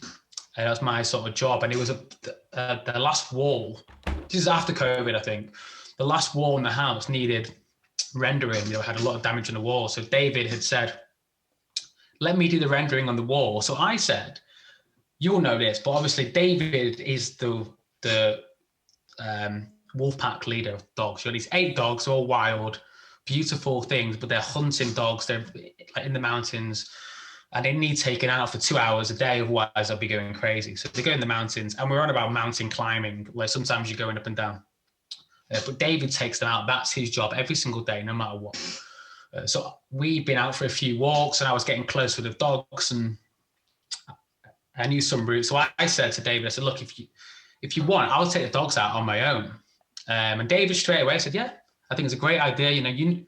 and that was my sort of job. And it was the last wall. This is after COVID, I think. The last wall in the house needed rendering. You know, had a lot of damage on the wall. So David had said, "Let me do the rendering on the wall." So I said, "You'll know this, but obviously David is the wolf pack leader of dogs. You know, these 8 dogs, all wild, beautiful things, but they're hunting dogs. They're like in the mountains, and they need taken out for 2 hours a day. Otherwise, I'll be going crazy. So they go in the mountains, and we're on about mountain climbing, where sometimes you're going up and down. But David takes them out. That's his job every single day, no matter what. So we've been out for a few walks, and I was getting close with the dogs, and I knew some routes. So I said to David, I said, "Look, if you want, I'll take the dogs out on my own." And David straight away said, "Yeah, I think it's a great idea. You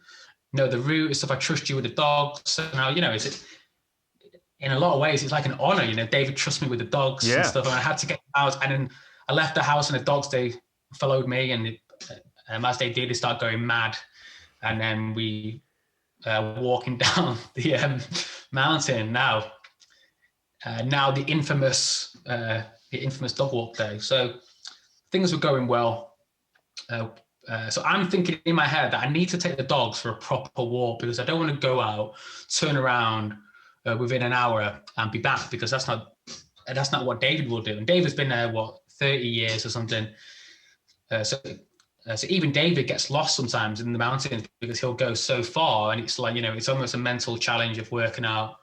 know the route and stuff. I trust you with the dogs." So now, you know, in a lot of ways, it's like an honor. You know, David trusts me with the dogs and stuff. And I had to get them out, and then I left the house, and the dogs, they followed me, and as they did, they started going mad. And then we walking down the mountain now the infamous dog walk day. So things were going well. So I'm thinking in my head that I need to take the dogs for a proper walk, because I don't want to go out, turn around within an hour and be back, because that's not what David will do. And David's been there 30 years or something. So even David gets lost sometimes in the mountains, because he'll go so far, and it's like, you know, it's almost a mental challenge of working out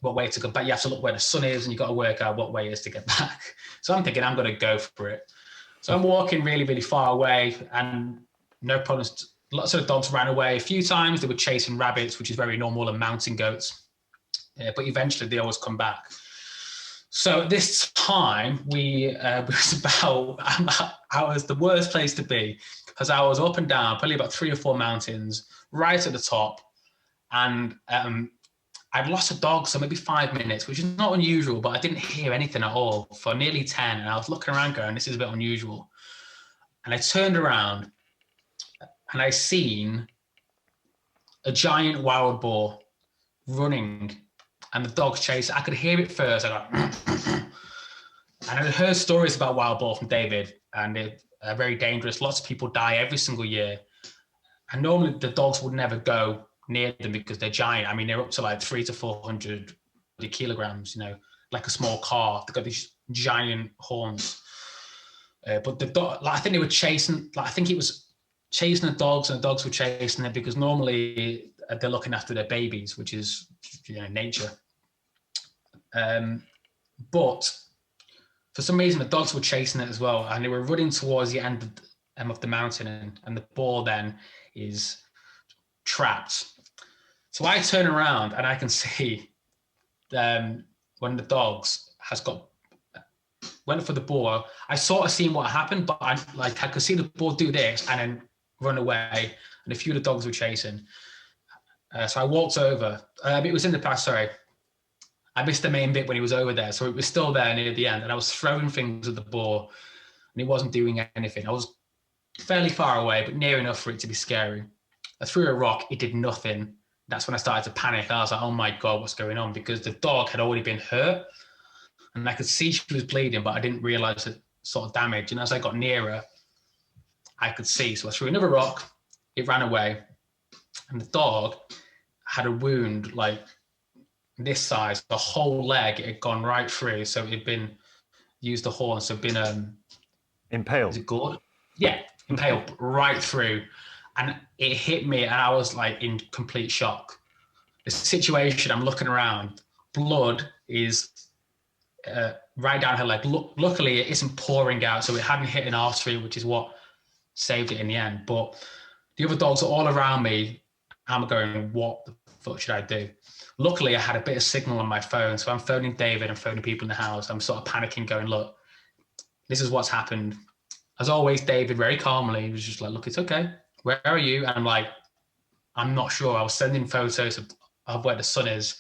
what way to go back. You have to look where the sun is, and you've got to work out what way it is to get back. So I'm thinking I'm going to go for it. So I'm walking really, really far away, and no problems. Lots of the dogs ran away a few times. They were chasing rabbits, which is very normal, and mountain goats. But eventually they always come back. So at this time, was I was the worst place to be, because I was up and down, probably about 3 or 4 mountains, right at the top. And I'd lost a dog, so maybe 5 minutes, which is not unusual, but I didn't hear anything at all for nearly 10. And I was looking around going, this is a bit unusual. And I turned around and I seen a giant wild boar running, and the dog's chasing. I could hear it first. I got, and I heard stories about wild boar from David, and they're very dangerous. Lots of people die every single year. And normally the dogs would never go near them because they're giant. I mean, they're up to like 300 to 400 kilograms, you know, like a small car. They've got these giant horns. But the dog, like, I think they were chasing, like, I think it was chasing the dogs, and the dogs were chasing it because normally they're looking after their babies, which is, you know, nature. But for some reason, the dogs were chasing it as well, and they were running towards the end of the mountain, and the boar then is trapped. So I turn around and I can see when the dogs went for the boar. I sort of seen what happened, but I could see the boar do this and then run away, and a few of the dogs were chasing. So I walked over. It was in the past, sorry. I missed the main bit when he was over there. So it was still there near the end, and I was throwing things at the boar, and he wasn't doing anything. I was fairly far away, but near enough for it to be scary. I threw a rock. It did nothing. That's when I started to panic. I was like, oh my God, what's going on? Because the dog had already been hurt, and I could see she was bleeding, but I didn't realize the sort of damage. And as I got nearer, I could see. So I threw another rock. It ran away. And the dog had a wound like this size, the whole leg. It had gone right through. So it had been used the horn. So it had been impaled. Is it gored? Yeah, impaled right through. And it hit me, and I was like in complete shock. The situation, I'm looking around, blood is right down her leg. Luckily, it isn't pouring out, so it hadn't hit an artery, which is what saved it in the end. But the other dogs are all around me. I'm going, what the fuck should I do? Luckily, I had a bit of signal on my phone, so I'm phoning David and phoning people in the house. I'm sort of panicking, going, look, this is what's happened. As always, David, very calmly, was just like, look, it's okay. Where are you? And I'm like, I'm not sure. I was sending photos of where the sun is.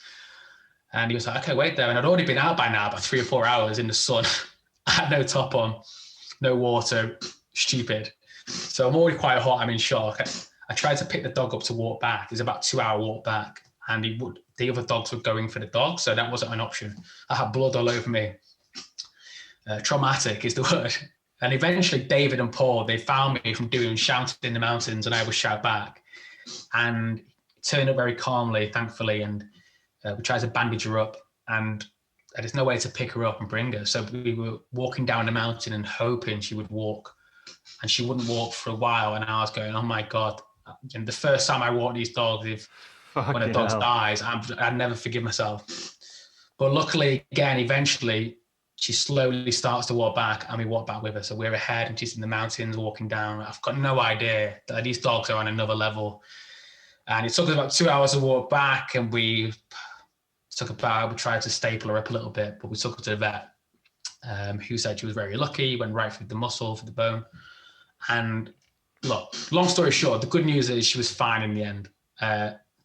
And he was like, okay, wait there. And I'd already been out by now, about 3 or 4 hours in the sun. I had no top on, no water, stupid. So I'm already quite hot. I'm in shock. I tried to pick the dog up to walk back. It's about a 2-hour walk back. And the other dogs were going for the dog. So that wasn't an option. I had blood all over me. Traumatic is the word. And eventually David and Paul, they found me from shouting in the mountains, and I would shout back. And it turned up very calmly, thankfully. And we tried to bandage her up, and there's no way to pick her up and bring her. So we were walking down the mountain and hoping she would walk, and she wouldn't walk for a while. And I was going, oh my God. And the first time I walked these dogs, when a dog dies, I'd never forgive myself. But luckily, again, eventually, she slowly starts to walk back, and we walk back with her. So we're ahead, and she's in the mountains walking down. I've got no idea that these dogs are on another level. And it took us about 2 hours to walk back, and we tried to staple her up a little bit, but we took her to the vet, who said she was very lucky, went right through the muscle for the bone. And look, long story short, the good news is she was fine in the end.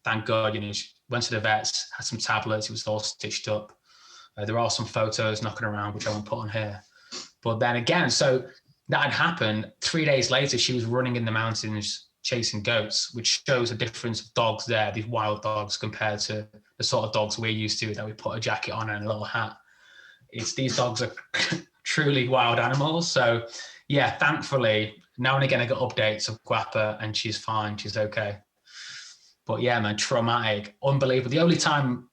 Thank God, she went to the vets, had some tablets, it was all stitched up. There are some photos knocking around, which I won't put on here. But then again, so that had happened. 3 days later, she was running in the mountains chasing goats, which shows a difference of dogs there, these wild dogs, compared to the sort of dogs we're used to, that we put a jacket on and a little hat. These dogs are truly wild animals. So yeah, thankfully, now and again I get updates of Guapa, and she's fine, she's okay. But yeah, man, traumatic, unbelievable. The only time,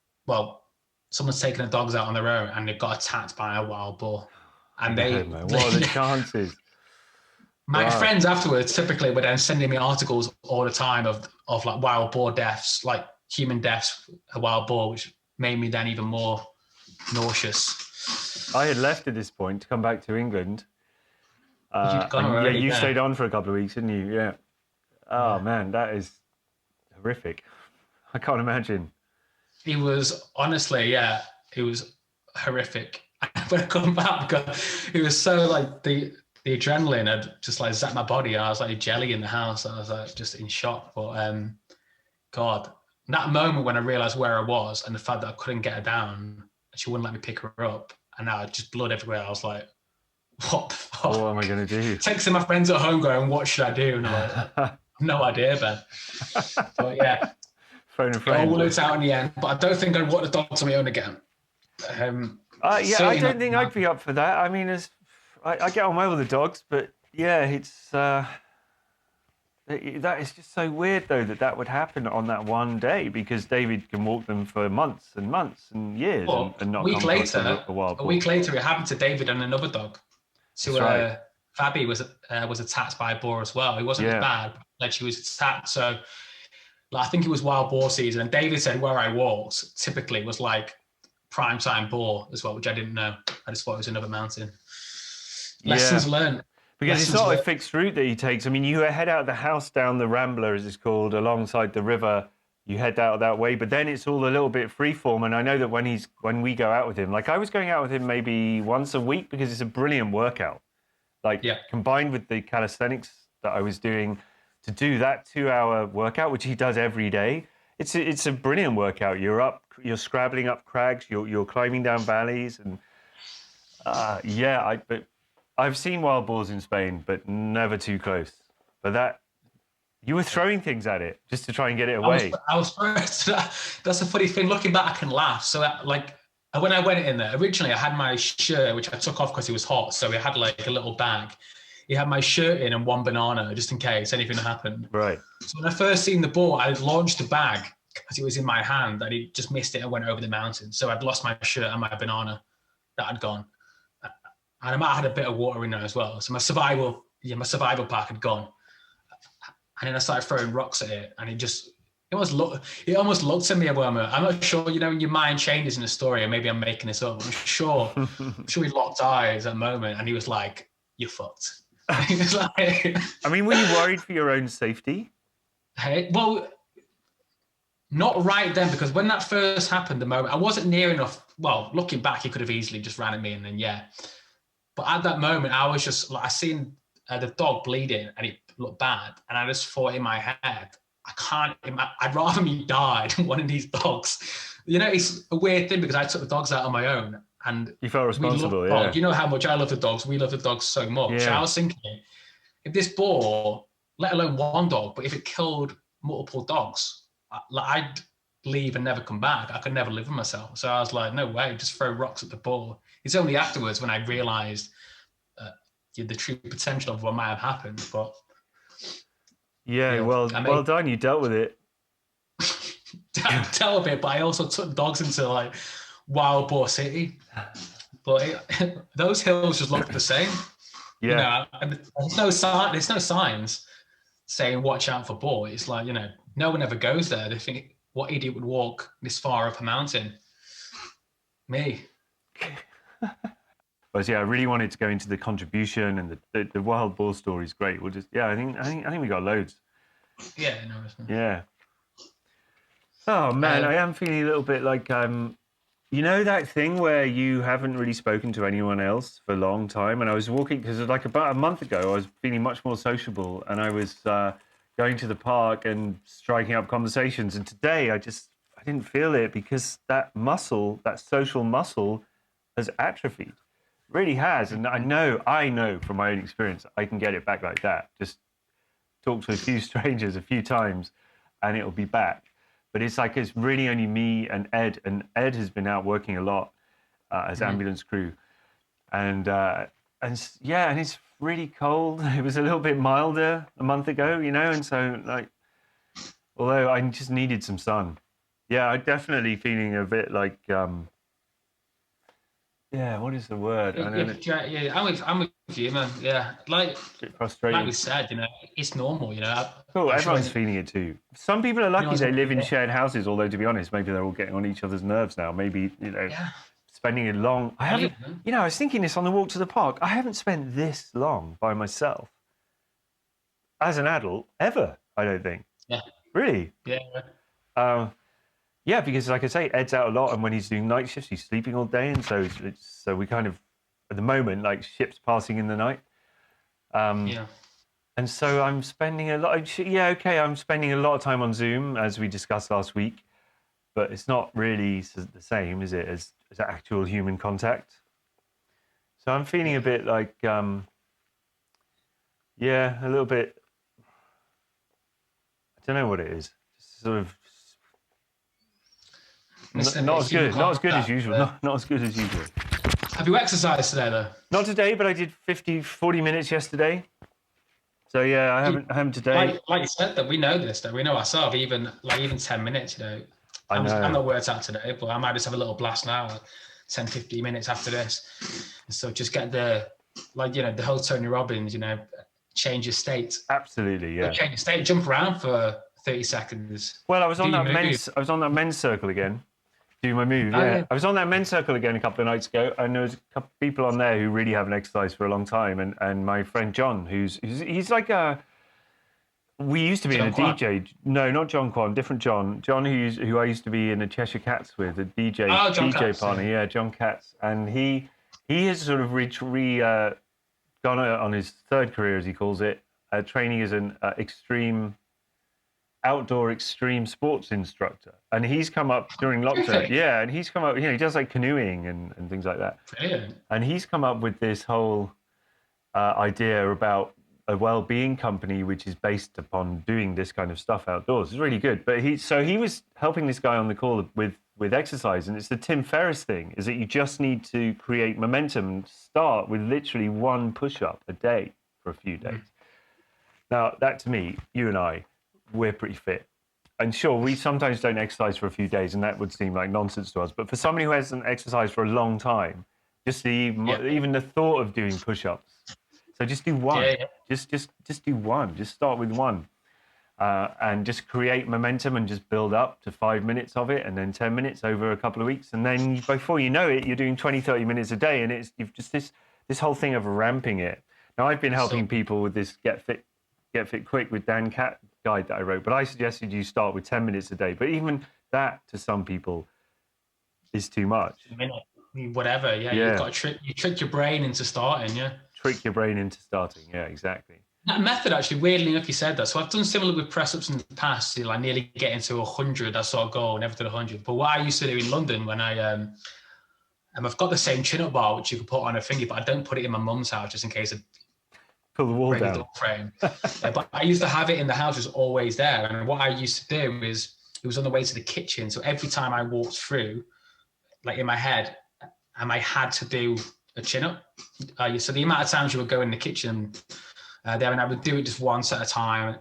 someone's taken the dogs out on their own and they've got attacked by a wild boar. And what are the chances? My friends afterwards typically were then sending me articles all the time of like wild boar deaths, like human deaths, a wild boar, which made me then even more nauseous. I had left at this point to come back to England. You stayed on for a couple of weeks, didn't you? Yeah. Oh, yeah. Man, that is horrific. I can't imagine. It was honestly, it was horrific. When I come back, it was so like the adrenaline had just like zapped my body. I was like jelly in the house. I was like just in shock. But God, that moment when I realized where I was and the fact that I couldn't get her down, and she wouldn't let me pick her up, and now just blood everywhere. I was like, what the fuck? What am I going to do? Texting my friends at home going, what should I do? And I'm like, no idea, Ben. But yeah, Phone a it all friend. worked out in the end. But I don't think I'd want the dog on my own again. Yeah, I don't think I'd be up for that. I mean, I get on well with the dogs, but yeah, it's that is just so weird though that would happen on that one day, because David can walk them for months and months and years and not come across a wild boar. A week later, it happened to David and another dog. So right. Fabi was attacked by a boar as well. It wasn't as bad, but she was attacked. So I think it was wild boar season. And David said where I walked typically was like prime time boar as well, which I didn't know. I just thought it was another mountain. Lessons learned. Because it's not a fixed route that he takes. I mean, you head out of the house down the Rambler, as it's called, alongside the river. You head out that way, but then it's all a little bit freeform. And I know that when we go out with him, like I was going out with him maybe once a week, because it's a brilliant workout. Like combined with the calisthenics that I was doing, to do that 2-hour workout, which he does every day, it's a brilliant workout. You're scrabbling up crags, you're climbing down valleys, and but I've seen wild boars in Spain, but never too close. But you were throwing things at it just to try and get it away. I was that's a funny thing. Looking back, I can laugh. So when I went in there, originally I had my shirt, which I took off because it was hot. So we had like a little bag. He had my shirt in and one banana, just in case anything happened. Right. So when I first seen the boar, I launched the bag because it was in my hand, and he just missed it and went over the mountain. So I'd lost my shirt and my banana that had gone. And I might have had a bit of water in there as well. So my survival pack had gone. And then I started throwing rocks at it, and it almost looked at me. I'm not sure, your mind changes in a story, and maybe I'm making this up. I'm sure we locked eyes at a moment, and he was like, "You're fucked." He was like, I mean, were you worried for your own safety? Hey, well, not right then, because when that first happened, the moment I wasn't near enough. Well, looking back, he could have easily just ran at me, and then But at that moment, I was just like, I seen the dog bleeding, and it looked bad, and I just thought in my head, I'd rather me die than one of these dogs. It's a weird thing, because I took the dogs out on my own, and you felt responsible. Yeah. You know how much I love the dogs. We love the dogs so much. Yeah. So I was thinking, if this boar, let alone one dog, but if it killed multiple dogs, I'd leave and never come back. I could never live with myself. So I was like, no way, just throw rocks at the boar. It's only afterwards when I realized the true potential of what might have happened. But well done. You dealt with it. I dealt with it, but I also took dogs into like Wild Boar City. But those hills just look the same. Yeah. And there's no signs saying watch out for boar. It's like, no one ever goes there. They think, what idiot would walk this far up a mountain? Me. But I really wanted to go into the contribution, and the wild boar story is great. We'll just I think we got loads. Yeah, no. Yeah. Oh man, I am feeling a little bit like that thing where you haven't really spoken to anyone else for a long time. And I was walking, because like about a month ago, I was feeling much more sociable, and I was going to the park and striking up conversations. And today I didn't feel it, because that social muscle has atrophied. Really has. And I know from my own experience, I can get it back like that. Just talk to a few strangers a few times and it'll be back. But it's like, it's really only me and Ed has been out working a lot as ambulance crew. And it's really cold. It was a little bit milder a month ago, and so like, although I just needed some sun. Yeah, I'm definitely feeling a bit like, what is the word? I'm with you, man. Yeah, like frustrating. Like we said, it's normal. Cool, everyone's feeling it too. Some people are lucky they live in shared houses. Although, to be honest, maybe they're all getting on each other's nerves now. Maybe spending it long. I haven't. I was thinking this on the walk to the park. I haven't spent this long by myself as an adult ever. I don't think. Yeah. Really. Yeah. Yeah, because like I say, Ed's out a lot, and when he's doing night shifts, he's sleeping all day, and so we kind of, at the moment, like ships passing in the night. And so I'm spending a lot. Yeah, okay, I'm spending a lot of time on Zoom, as we discussed last week, but it's not really the same, is it, as actual human contact? So I'm feeling a Yeah. bit like, yeah, a little bit. I don't know what it is. Just sort of It's a not bit as human good, not as good as contact. usual, not as good as usual. Have you exercised today though? Not today, but I did 40 minutes yesterday. So yeah, I haven't today. Like you said, that we know this, that we know ourselves. Even 10 minutes, I I'm know. not worked out today, but I might just have a little blast now, like 10, 15 minutes after this. And so just get the whole Tony Robbins, change your state. Absolutely, yeah. Change your state, jump around for 30 seconds. Well, I was Do on your that move. men's circle again. Do my move, Oh yeah. yeah. I was on that men's circle again a couple of nights ago, and there was a couple of people on there who really haven't exercised for a long time. And my friend John, he's like a we used to be in John a Kwan. DJ. No, not John Quan, different John. John who I used to be in the Cheshire Cats with, a Oh, John DJ Katz, partner. yeah. Yeah, John Katz, and he has sort of gone on his third career, as he calls it, training as an outdoor extreme sports instructor. And he's come up during lockdown. Really? Yeah, and he's come up. He does like canoeing and things like that. Brilliant. And he's come up with this whole idea about a well-being company which is based upon doing this kind of stuff outdoors. It's really good. But he was helping this guy on the call with exercise, and it's the Tim Ferriss thing, is that you just need to create momentum and start with literally one push-up a day for a few days. Now, that to me, you and I, we're pretty fit. And sure, we sometimes don't exercise for a few days, and that would seem like nonsense to us. But for somebody who hasn't exercised for a long time, just Yeah. even the thought of doing push-ups. So just do one. Yeah. Just do one. Just start with one, and just create momentum and just build up to 5 minutes of it, and then 10 minutes over a couple of weeks, and then before you know it, you're doing 20, 30 minutes a day, and you've just this whole thing of ramping it. Now I've been helping people with this Get Fit Quick with Dan Cat guide that I wrote, but I suggested you start with 10 minutes a day. But even that to some people is too much. A minute, whatever. Yeah. Yeah. You've got to trick your brain into starting. Yeah. Trick your brain into starting. Yeah, exactly. That method, actually, weirdly enough, you said that. So I've done similar with press ups in the past, like nearly getting to 100. That sort of goal, never did 100. But what I used to do in London when I've got the same chin up bar which you can put on a finger, but I don't put it in my mum's house just in case of Pull the wall break the down. door frame. But I used to have it in the house, it was always there. And what I used to do is it was on the way to the kitchen. So every time I walked through, like in my head, I had to do a chin up. So the amount of times you would go in the kitchen there, and I would do it just once at a time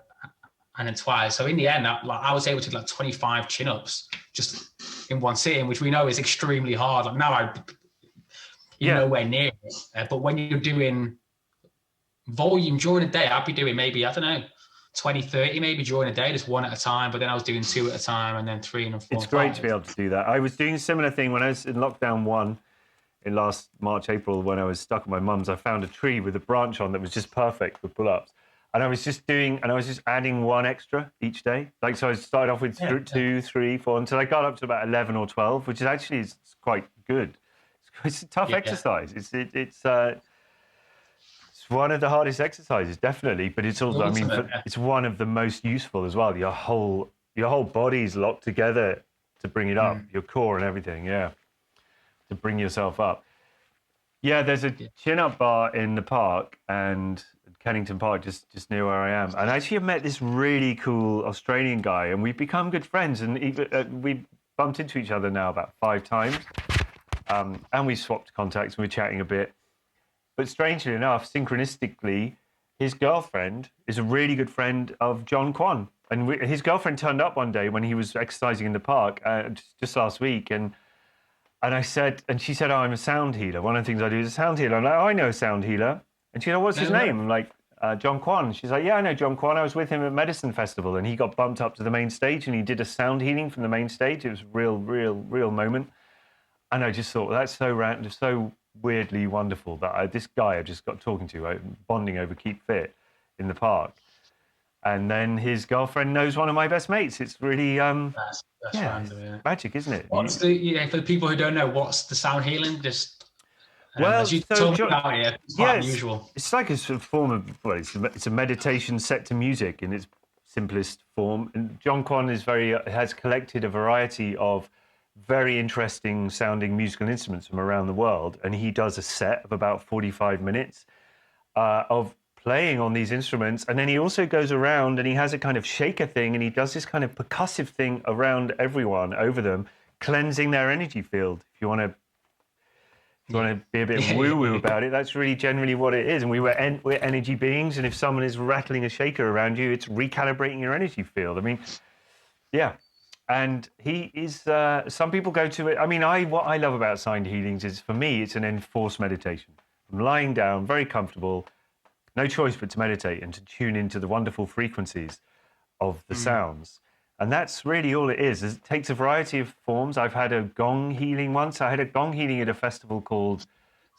and then twice. So in the end, I was able to do like 25 chin ups just in one sitting, which we know is extremely hard. Like now you're nowhere near it. But when you're doing volume during the day, I'd be doing maybe, I don't know, 20, 30 maybe during the day, just one at a time. But then I was doing two at a time, and then three and four. It's and great five. to be able to do that. I was doing a similar thing when I was in lockdown 1 in last March, April, when I was stuck at my mum's. I found a tree with a branch on that was just perfect for pull-ups. And I was just adding one extra each day. Like, so I started off with 2, 3, 4, until I got up to about 11 or 12, which is actually quite good. It's a tough exercise. It's one of the hardest exercises, definitely, but it's also, it's one of the most useful as well. Your whole body's locked together to bring it up, your core and everything, to bring yourself up. Yeah, there's a chin-up bar in the park, and Kennington Park, just near where I am. And actually, I've met this really cool Australian guy, and we've become good friends, and we bumped into each other now about 5 times, and we swapped contacts, and we're chatting a bit. But strangely enough, synchronistically, his girlfriend is a really good friend of John Kwan. And his girlfriend turned up one day when he was exercising in the park just last week. And I said, and she said, "Oh, I'm a sound healer. One of the things I do is a sound healer." I'm like, "Oh, I know a sound healer." And she said, "What's his name?" I'm like, "John Kwan." She's like, "Yeah, I know John Kwan. I was with him at Medicine Festival, and he got bumped up to the main stage, and he did a sound healing from the main stage. It was a real moment." And I just thought, well, that's so random, so weirdly wonderful that this guy I just got talking to, bonding over Keep Fit in the park. And then his girlfriend knows one of my best mates. It's really, That's random, magic, isn't it? What's for the people who don't know, what's the sound healing? As you so told me about it, it's quite yes, unusual. it's like a sort of form of, well, it's a meditation set to music in its simplest form. And John Quan has collected a variety of very interesting sounding musical instruments from around the world, and he does a set of about 45 minutes of playing on these instruments. And then he also goes around and he has a kind of shaker thing, and he does this kind of percussive thing around everyone, over them, cleansing their energy field. If you want to be a bit woo-woo about it, that's really generally what it is. And we're energy beings, and if someone is rattling a shaker around you, it's recalibrating your energy field. I mean, yeah. And he is, some people go to it. I mean, what I love about sound healings is, for me, it's an enforced meditation. I'm lying down, very comfortable, no choice but to meditate and to tune into the wonderful frequencies of the sounds. And that's really all it is. It takes a variety of forms. I've had a gong healing once. I had a gong healing at a festival called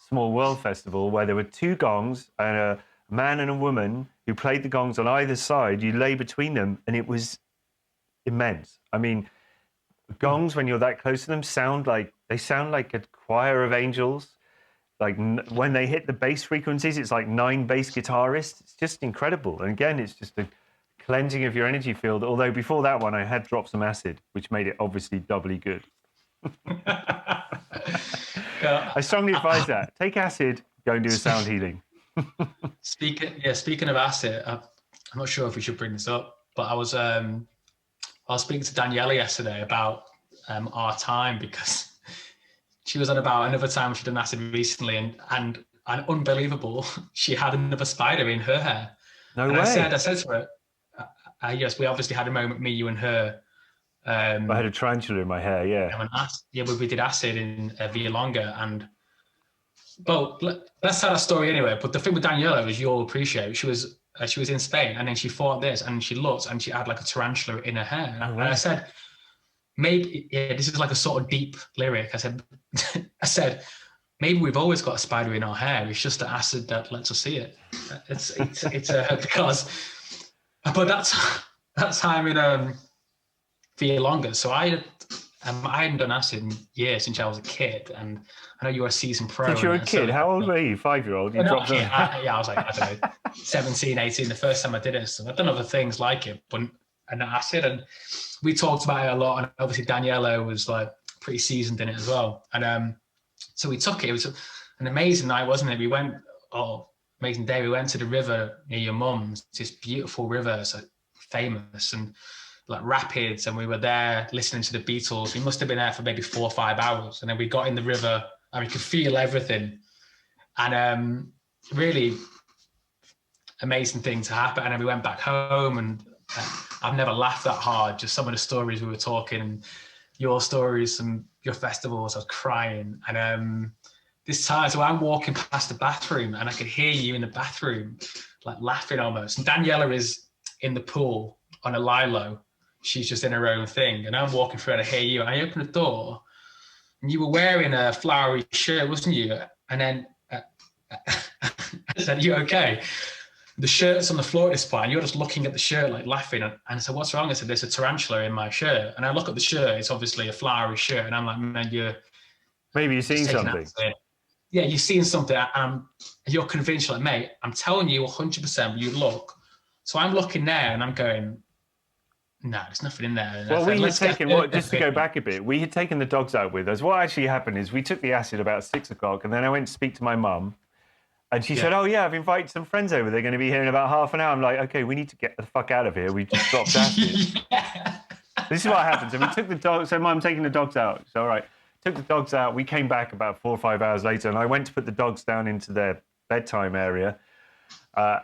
Small World Festival, where there were two gongs and a man and a woman who played the gongs on either side. You lay between them, and it was immense. I mean, gongs, when you're that close to them, sound like a choir of angels. Like when they hit the bass frequencies, it's like 9 bass guitarists. It's just incredible. And again, it's just a cleansing of your energy field. Although before that one, I had dropped some acid, which made it obviously doubly good. I strongly advise that. Take acid, go and do a sound healing. Speaking of acid, I'm not sure if we should bring this up, but I was speaking to Daniela yesterday about our time, because she was on about another time she'd done acid recently, and unbelievable, she had another spider in her hair. No and way. I said to her, yes, we obviously had a moment, me, you, and her. I had a tarantula in my hair, yeah. We did acid in Villalonga, but let's tell that story anyway. But the thing with Daniela was, you'll appreciate, she was in Spain, and then she fought this, and she looked, and she had like a tarantula in her hair. And I said, maybe, this is like a sort of deep lyric. I said, maybe we've always got a spider in our hair. It's just the acid that lets us see it. It's because, but that time in Villalonga. So I hadn't done acid in years, since I was a kid, and I know you were a seasoned pro. Since you were a kid, how old were you? 5-year-old? You dropped it. I was like, I don't know, 17, 18, the first time I did it. So I've done other things like it, but and acid, and we talked about it a lot. And obviously Daniela was like pretty seasoned in it as well. And so we took it. It was an amazing night, wasn't it? We went, amazing day. We went to the river near your mum's, this beautiful river, so famous, and like rapids, and we were there listening to the Beatles. We must have been there for maybe 4 or 5 hours, and then we got in the river and we could feel everything, and really amazing thing to happen. And then we went back home, and I've never laughed that hard. Just some of the stories we were talking, and your stories and your festivals, I was crying. And this time, so I'm walking past the bathroom, and I could hear you in the bathroom, like laughing almost. And Daniela is in the pool on a lilo. She's just in her own thing, and I'm walking through, and I hear you. And I open the door, and you were wearing a flowery shirt, wasn't you? And then I said, "Are you okay?" The shirt's on the floor at this point, and you're just looking at the shirt, like laughing. And I said, "What's wrong?" I said, "There's a tarantula in my shirt." And I look at the shirt; it's obviously a flowery shirt, and I'm like, "Man, maybe you're seeing something." Yeah, you've seen something. You're convinced, you're like, "Mate, I'm telling you 100%. You look." So I'm looking there, and I'm going, no, there's nothing in there. Well, we had taken, just to go back a bit, we had taken the dogs out with us. What actually happened is we took the acid about 6 o'clock, and then I went to speak to my mum, and she said, "Oh yeah, I've invited some friends over. They're going to be here in about half an hour." I'm like, "Okay, we need to get the fuck out of here. We just dropped acid." This is what happened. So we took the dogs. So Mum, taking the dogs out. So all right, took the dogs out. We came back about 4 or 5 hours later, and I went to put the dogs down into their bedtime area.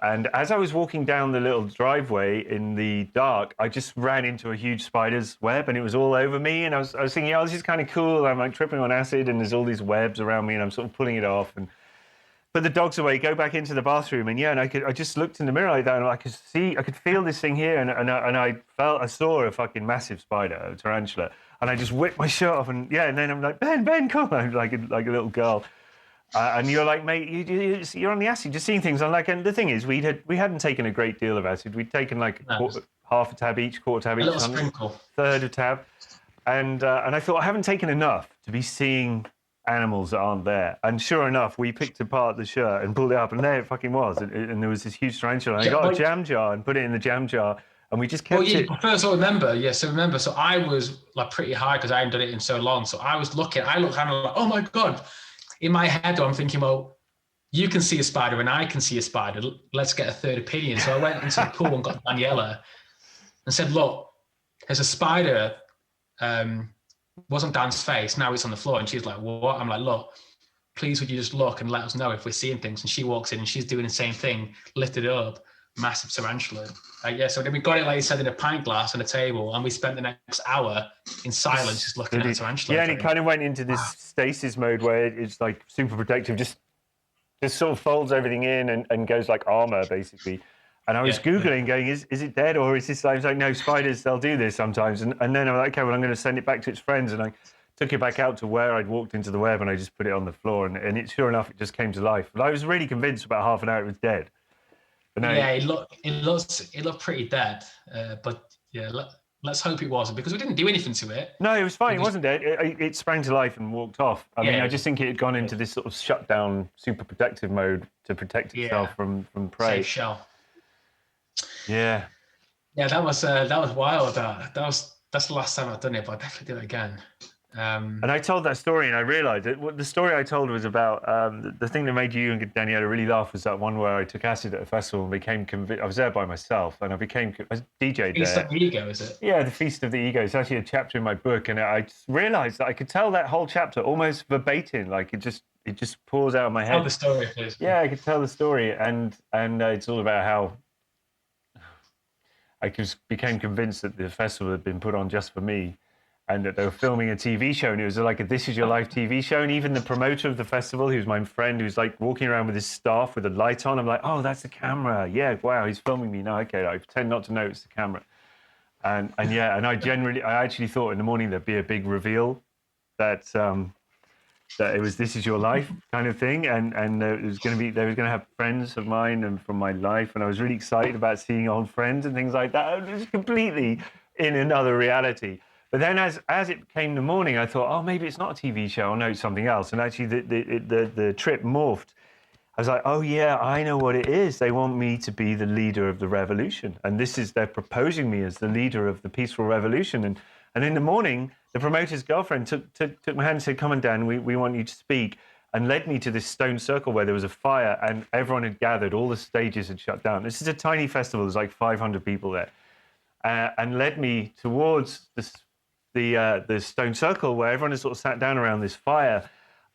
And as I was walking down the little driveway in the dark, I just ran into a huge spider's web, and it was all over me. And I was thinking, "Oh, this is kind of cool." I'm like tripping on acid, and there's all these webs around me, and I'm sort of pulling it off and put the dogs away, go back into the bathroom, and I just looked in the mirror like that, and I could feel this thing here, and I saw a fucking massive spider, a tarantula, and I just whipped my shirt off, and then I'm like, Ben, come on, like a little girl. And you're like, "Mate, you're on the acid, you're seeing things." I'm like, and the thing is, we hadn't taken a great deal of acid. We'd taken like half a tab each, quarter tab each, a little sprinkle, third of tab, and I thought, I haven't taken enough to be seeing animals that aren't there. And sure enough, we picked apart the shirt and pulled it up, and there it fucking was. And there was this huge tarantula. And I got a jam jar and put it in the jam jar, and we just kept it. First of all, remember, so I was like pretty high because I hadn't done it in so long. So I looked and I'm like, oh my God. In my head, I'm thinking, well, you can see a spider and I can see a spider. Let's get a third opinion. So I went into the pool and got Daniela and said, look, there's a spider. Wasn't Dan's face. Now it's on the floor. And she's like, what? I'm like, look, please would you just look and let us know if we're seeing things? And she walks in and she's doing the same thing, lifted it up, massive tarantula. So then we got it, like you said, in a pint glass on a table, and we spent the next hour in silence just looking at the tarantula. Yeah, and it kind of went into this stasis mode where it's like super protective, just sort of folds everything in and goes like armor, basically. And I was Googling going, is it dead or is this like, I was like, no, spiders, they'll do this sometimes. And then I'm like, okay, well, I'm going to send it back to its friends. And I took it back out to where I'd walked into the web and I just put it on the floor. And it, sure enough, it just came to life. But I was really convinced about half an hour it was dead. But no, yeah, it looked pretty dead. But yeah, let's hope it wasn't, because we didn't do anything to it. No, it was fine. It wasn't dead. It sprang to life and walked off. I mean, I just think it had gone into this sort of shutdown, super protective mode to protect itself from prey. Safe shell. Yeah. Yeah, that was wild. That's the last time I've done it, but I'll definitely do it again. And I told that story, and I realised that the story I told was about the thing that made you and Daniela really laugh was that one where I took acid at a festival and became convinced. I was there by myself, and I DJ'd there. Feast of the Ego, is it? Yeah, the Feast of the Ego. It's actually a chapter in my book, and I just realised that I could tell that whole chapter almost verbatim, like it just pours out of my head. Tell the story, please. Yeah, I could tell the story, and it's all about how I just became convinced that the festival had been put on just for me, and that they were filming a TV show, and it was like a This Is Your Life TV show. And even the promoter of the festival, who's my friend, who's like walking around with his staff with a light on, I'm like, oh, that's the camera. Yeah, wow, he's filming me now. Okay, I pretend not to know it's the camera. And I actually thought in the morning there'd be a big reveal that it was This Is Your Life kind of thing, and it was going to be, they were going to have friends of mine and from my life, and I was really excited about seeing old friends and things like that. It was completely in another reality. But then as it came the morning, I thought, oh, maybe it's not a TV show. I know it's something else. And actually the trip morphed. I was like, oh yeah, I know what it is. They want me to be the leader of the revolution, and they're proposing me as the leader of the peaceful revolution. And in the morning, the promoter's girlfriend took my hand and said, come on, Dan, we want you to speak, and led me to this stone circle where there was a fire and everyone had gathered, all the stages had shut down. This is a tiny festival, there's like 500 people there, and led me towards the stone circle where everyone had sort of sat down around this fire.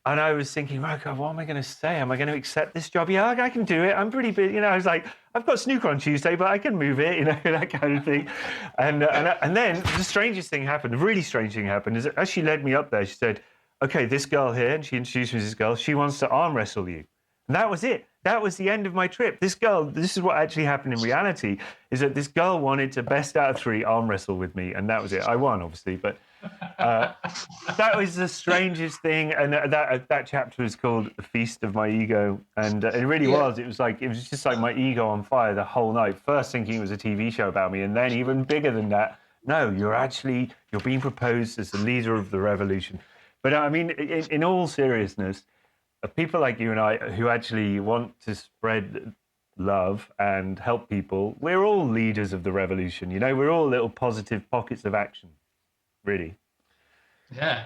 And I was thinking, oh God, what am I going to say? Am I going to accept this job? Yeah, I can do it. I'm pretty big. I was like, I've got snooker on Tuesday, but I can move it, that kind of thing. And then the strangest thing happened, the really strange thing happened, is that as she led me up there, she said, okay, this girl here, and she introduced me as this girl, she wants to arm wrestle you. And that was it. That was the end of my trip. This girl, this is what actually happened in reality, is that this girl wanted to best out of 3 arm wrestle with me, and that was it. I won, obviously, but that was the strangest thing. And that chapter is called The Feast of My Ego, and it really was. It was just like my ego on fire the whole night. First thinking it was a TV show about me, and then even bigger than that, no, you're being proposed as the leader of the revolution. But I mean, in all seriousness, people like you and I who actually want to spread love and help people, we're all leaders of the revolution. We're all little positive pockets of action, really. Yeah,